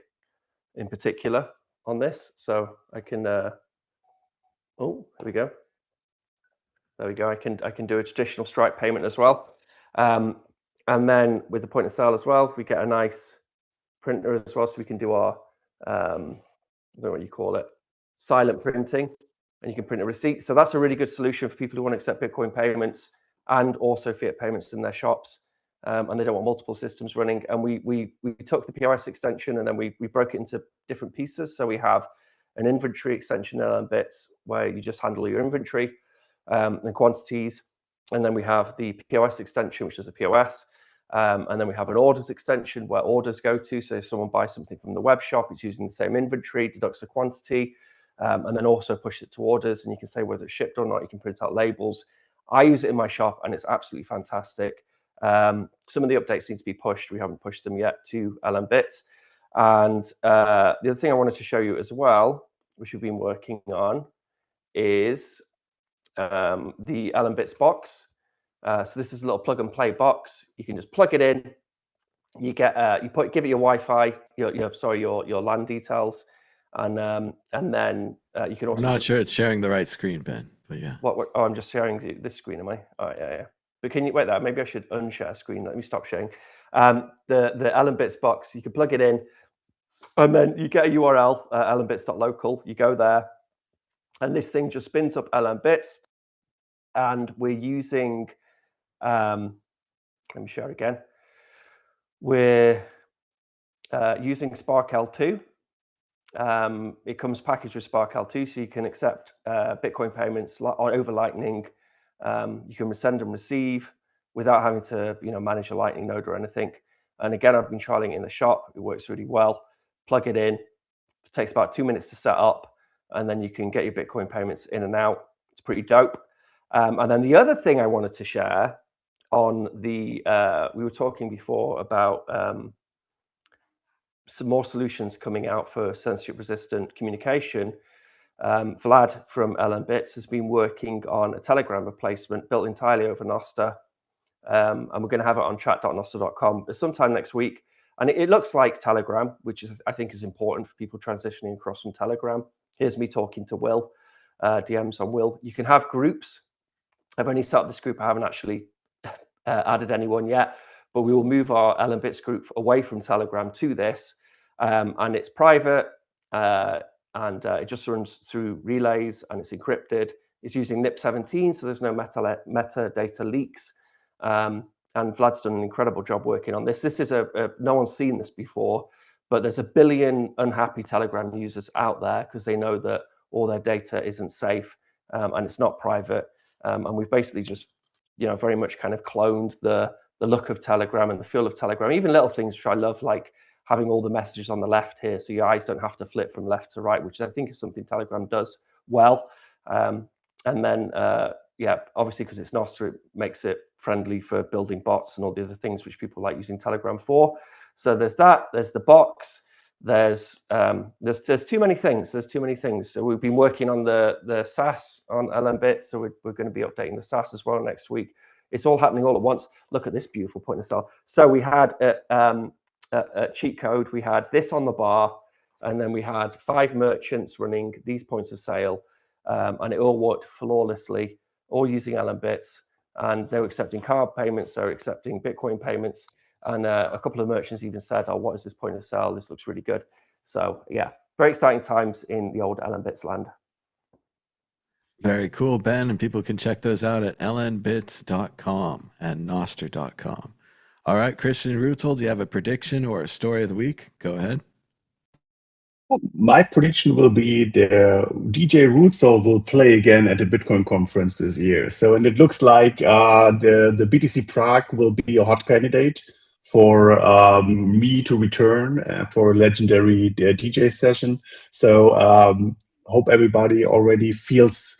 in particular on this. So I can Oh, there we go. There we go. I can do a traditional Stripe payment as well. And then with the point of sale as well, we get a nice printer as well, so we can do our I don't know what you call it, silent printing, and you can print a receipt. So that's a really good solution for people who want to accept Bitcoin payments and also fiat payments in their shops, and they don't want multiple systems running. And we took the POS extension and then we broke it into different pieces. So we have an inventory extension in LM-Bits where you just handle your inventory and quantities, and then we have the POS extension, which is a POS. And then we have an orders extension where orders go to. So if someone buys something from the web shop, it's using the same inventory, deducts the quantity, and then also push it to orders. And you can say whether it's shipped or not. You can print out labels. I use it in my shop and it's absolutely fantastic. Some of the updates need to be pushed. We haven't pushed them yet to LM-Bits. And the other thing I wanted to show you as well, which we've been working on, is the LM-Bits box. So this is a little plug and play box. You can just plug it in. You get give it your Wi-Fi, your LAN details, and then you can also. I'm not sure it's sharing the right screen, Ben, but yeah. What? Oh, I'm just sharing this screen, am I? Oh, yeah. But can you wait there? Maybe I should unshare screen. Let me stop sharing. The LM-Bits box. You can plug it in, and then you get a URL, lmbits.local. You go there, and this thing just spins up LM-Bits, and we're using. Let me share again. We're using Spark L2. It comes packaged with Spark L2, so you can accept Bitcoin payments over Lightning. You can send and receive without having to, manage a Lightning node or anything. And again, I've been trialing it in the shop. It works really well. Plug it in. It takes about 2 minutes to set up, and then you can get your Bitcoin payments in and out. It's pretty dope. And then the other thing I wanted to share on we were talking before about some more solutions coming out for censorship-resistant communication. Vlad from LM-Bits has been working on a Telegram replacement built entirely over Nostr, and we're going to have it on chat.nostr.com sometime next week. And it looks like Telegram, which I think is important for people transitioning across from Telegram. Here's me talking to Will, DMs on Will. You can have groups. I've only set up this group. I haven't actually added anyone yet, but we will move our LM-Bits group away from Telegram to this, and it's private, and it just runs through relays, and it's encrypted. It's using NIP17, so there's no metadata leaks, and Vlad's done an incredible job working on this. This is no one's seen this before, but there's 1 billion unhappy Telegram users out there because they know that all their data isn't safe, and it's not private, and we've basically just very much kind of cloned the look of Telegram and the feel of Telegram, even little things which I love, like having all the messages on the left here, so your eyes don't have to flip from left to right, which I think is something Telegram does well. And then, obviously because it's Nostr, it makes it friendly for building bots and all the other things which people like using Telegram for. So there's that. There's the box. There's too many things. There's too many things. So we've been working on the SAS on LM-Bits. So we're going to be updating the SAS as well next week. It's all happening all at once. Look at this beautiful point of sale. So we had a cheat code. We had this on the bar, and then we had 5 merchants running these points of sale, and it all worked flawlessly, all using LM-Bits, and they were accepting card payments. They were accepting Bitcoin payments. And a couple of merchants even said, "Oh, what is this point of sale? This looks really good." So yeah, very exciting times in the old LM-Bits land. Very cool, Ben. And people can check those out at lnbits.com and nostr.com. All right, Christian Rutzel, do you have a prediction or a story of the week? Go ahead. My prediction will be the DJ Rutzel will play again at the Bitcoin conference this year. So, and it looks like the BTC Prague will be a hot candidate for me to return for a legendary DJ session. So hope everybody already feels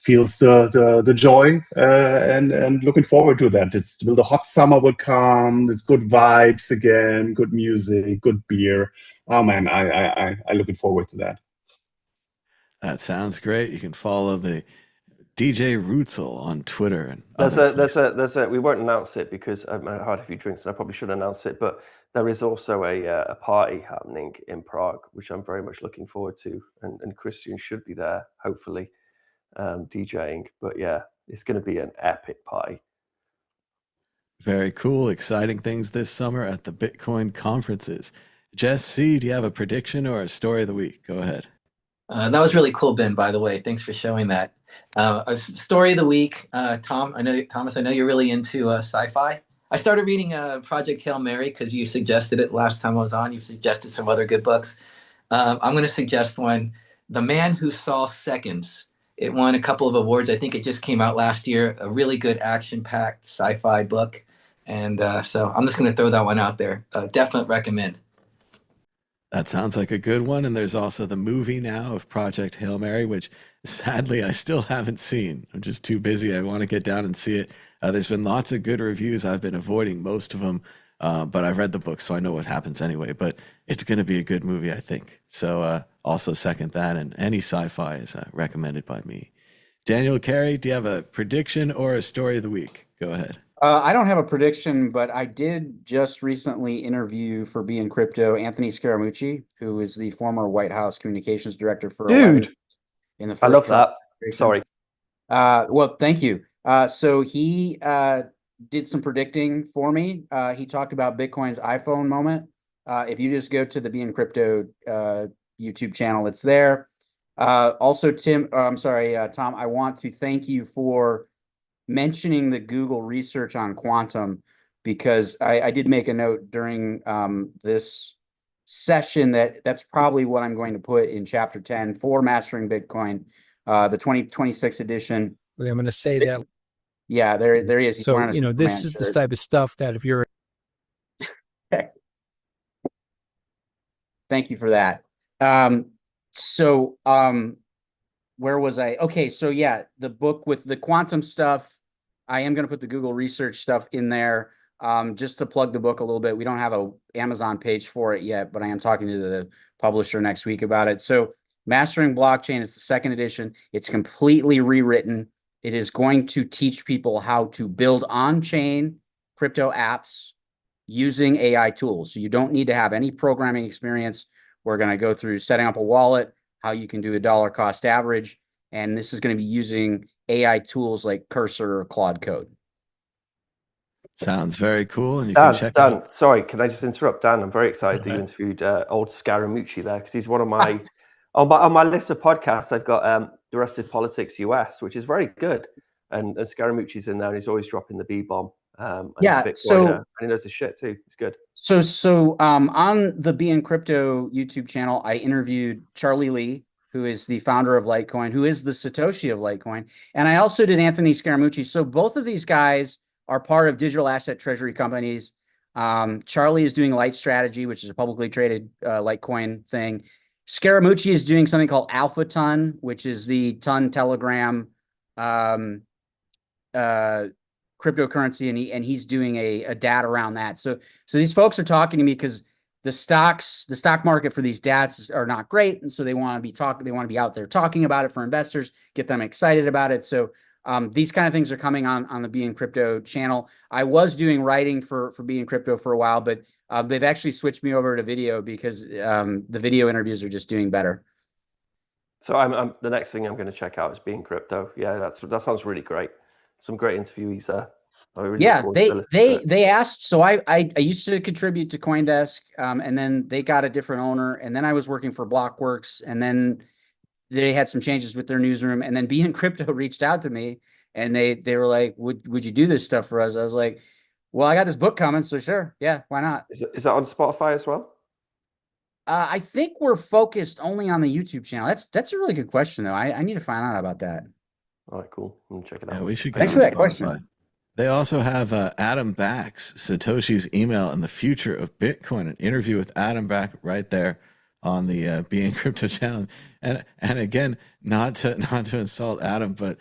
the joy and looking forward to that. The hot summer will come. It's good vibes again, good music, good beer. Oh man, I looking forward to that. That sounds great. You can follow the DJ Rutzel on Twitter and we won't announce it because I had a few drinks and I probably should announce it, but there is also a party happening in Prague, which I'm very much looking forward to, and Christian should be there, hopefully. DJing. But yeah, it's going to be an epic party. Very cool. Exciting things this summer at the Bitcoin conferences. Jess C., do you have a prediction or a story of the week? Go ahead. That was really cool, Ben, by the way. Thanks for showing that. A story of the week, Thomas, I know you're really into sci-fi. I started reading Project Hail Mary because you suggested it last time I was on. You suggested some other good books. I'm going to suggest one, The Man Who Saw Seconds. It won a couple of awards. I think it just came out last year. A really good action-packed sci-fi book. And so I'm just going to throw that one out there. Definite recommend. That sounds like a good one. And there's also the movie now of Project Hail Mary, which sadly I still haven't seen. I'm just too busy. I want to get down and see it. There's been lots of good reviews. I've been avoiding most of them, but I've read the book, so I know what happens anyway. But it's going to be a good movie, I think. So also second that, and any sci-fi is recommended by me. Daniel Carey, do you have a prediction or a story of the week? Go ahead. I don't have a prediction, but I did just recently interview for Be in Crypto Anthony Scaramucci, who is the former White House communications director for Dude, in the I first love that. Sorry. Well, thank you. So he did some predicting for me. He talked about Bitcoin's iPhone moment. If you just go to the Be in Crypto YouTube channel, it's there. Also, Tom, I want to thank you for mentioning the Google research on quantum, because I did make a note during this session that's probably what I'm going to put in chapter 10 for Mastering Bitcoin, the 2026 edition. I'm going to say that. Yeah, there he is. He's So, wearing a this is the type of stuff that if you're... Thank you for that. Where was I? Okay, so yeah, the book with the quantum stuff, I am going to put the Google research stuff in there, just to plug the book a little bit. We don't have a Amazon page for it yet, but I am talking to the publisher next week about it. So Mastering Blockchain, it's the second edition. It's completely rewritten. It is going to teach people how to build on-chain crypto apps using AI tools. So you don't need to have any programming experience. We're going to go through setting up a wallet, how you can do a dollar cost average. And this is going to be using AI tools like Cursor or Claude Code. Sounds very cool. And you Dan, can check Dan, out. sorry, can I just interrupt? Dan, I'm very excited that you interviewed old Scaramucci there, because he's one of my, on my list of podcasts, I've got The Rusted Politics US, which is very good. And Scaramucci's in there, and he's always dropping the B-bomb. Yeah, and he knows his shit too. It's good. So on the Be in Crypto YouTube channel, I interviewed Charlie Lee, who is the founder of Litecoin, who is the Satoshi of Litecoin. And I also did Anthony Scaramucci. So both of these guys are part of digital asset treasury companies. Charlie is doing Light Strategy, which is a publicly traded Litecoin thing. Scaramucci is doing something called Alpha Ton, which is the Ton Telegram cryptocurrency, and he's doing a DAT around that. So these folks are talking to me because the stock market for these DATs are not great, and so they want to be out there talking about it for investors, get them excited about it. So these kind of things are coming on the Be in Crypto channel. I was doing writing for Be in Crypto for a while, but they've actually switched me over to video because the video interviews are just doing better. So I'm the next thing I'm going to check out is Be in Crypto. Yeah, that sounds really great. Some great interviewees there. They asked. So I used to contribute to CoinDesk, and then they got a different owner, and then I was working for Blockworks, and then they had some changes with their newsroom, and then Be in Crypto reached out to me, and they were like, "Would you do this stuff for us?" I was like, "Well, I got this book coming, so sure, yeah, why not?" Is that on Spotify as well? I think we're focused only on the YouTube channel. That's a really good question, though. I need to find out about that. All right, cool. I'm gonna check it out. Yeah, we should get Thanks on for that Spotify. question. They also have Adam Back's Satoshi's Email and the Future of Bitcoin, an interview with Adam Back right there on the Be in Crypto channel. And again, not to insult Adam, but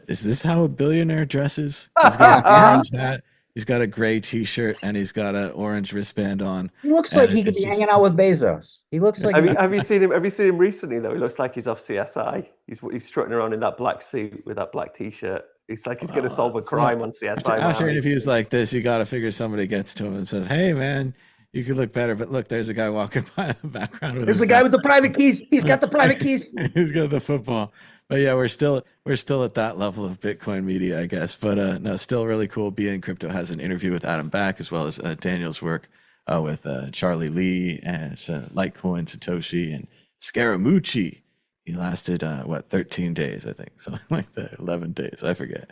is this how a billionaire dresses? He's got an orange hat, he's got a gray T-shirt, and he's got an orange wristband on. He looks like he could be hanging out with Bezos. He looks like. Have you seen him? Have you seen him recently though? He looks like he's off CSI. He's strutting around in that black suit with that black T-shirt. He's like he's going to solve a crime on CSI. After interviews like this, you got to figure somebody gets to him and says, "Hey, man, You could look better, but look, there's a guy walking by in the background. With There's his a guy with the private keys. He's got the private keys. He's got the football. But yeah, we're still at that level of Bitcoin media, I guess. But no, still really cool. BN Crypto has an interview with Adam Back, as well as Daniel's work with Charlie Lee and Litecoin, Satoshi, and Scaramucci. He lasted 13 days, I think, something like that, 11 days, I forget.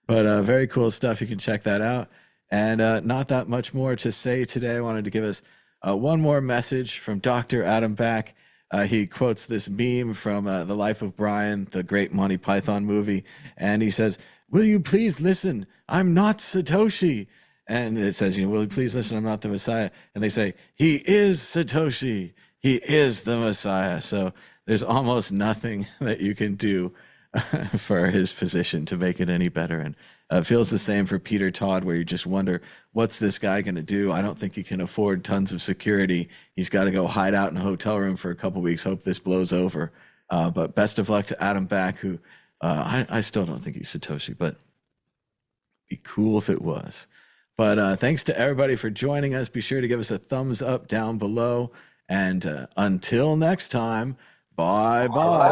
But very cool stuff. You can check that out. And not that much more to say today. I wanted to give us one more message from Dr. Adam Back. He quotes this meme from The Life of Brian, the great Monty Python movie. And he says, "Will you please listen? I'm not Satoshi." And it says, "Will you please listen? I'm not the Messiah." And they say, "He is Satoshi. He is the Messiah." So there's almost nothing that you can do for his position to make it any better. And it feels the same for Peter Todd, where you just wonder, what's this guy going to do? I don't think he can afford tons of security. He's got to go hide out in a hotel room for a couple of weeks, hope this blows over. But best of luck to Adam Back, who I still don't think he's Satoshi, but it'd be cool if it was. But thanks to everybody for joining us. Be sure to give us a thumbs up down below. And until next time, bye-bye.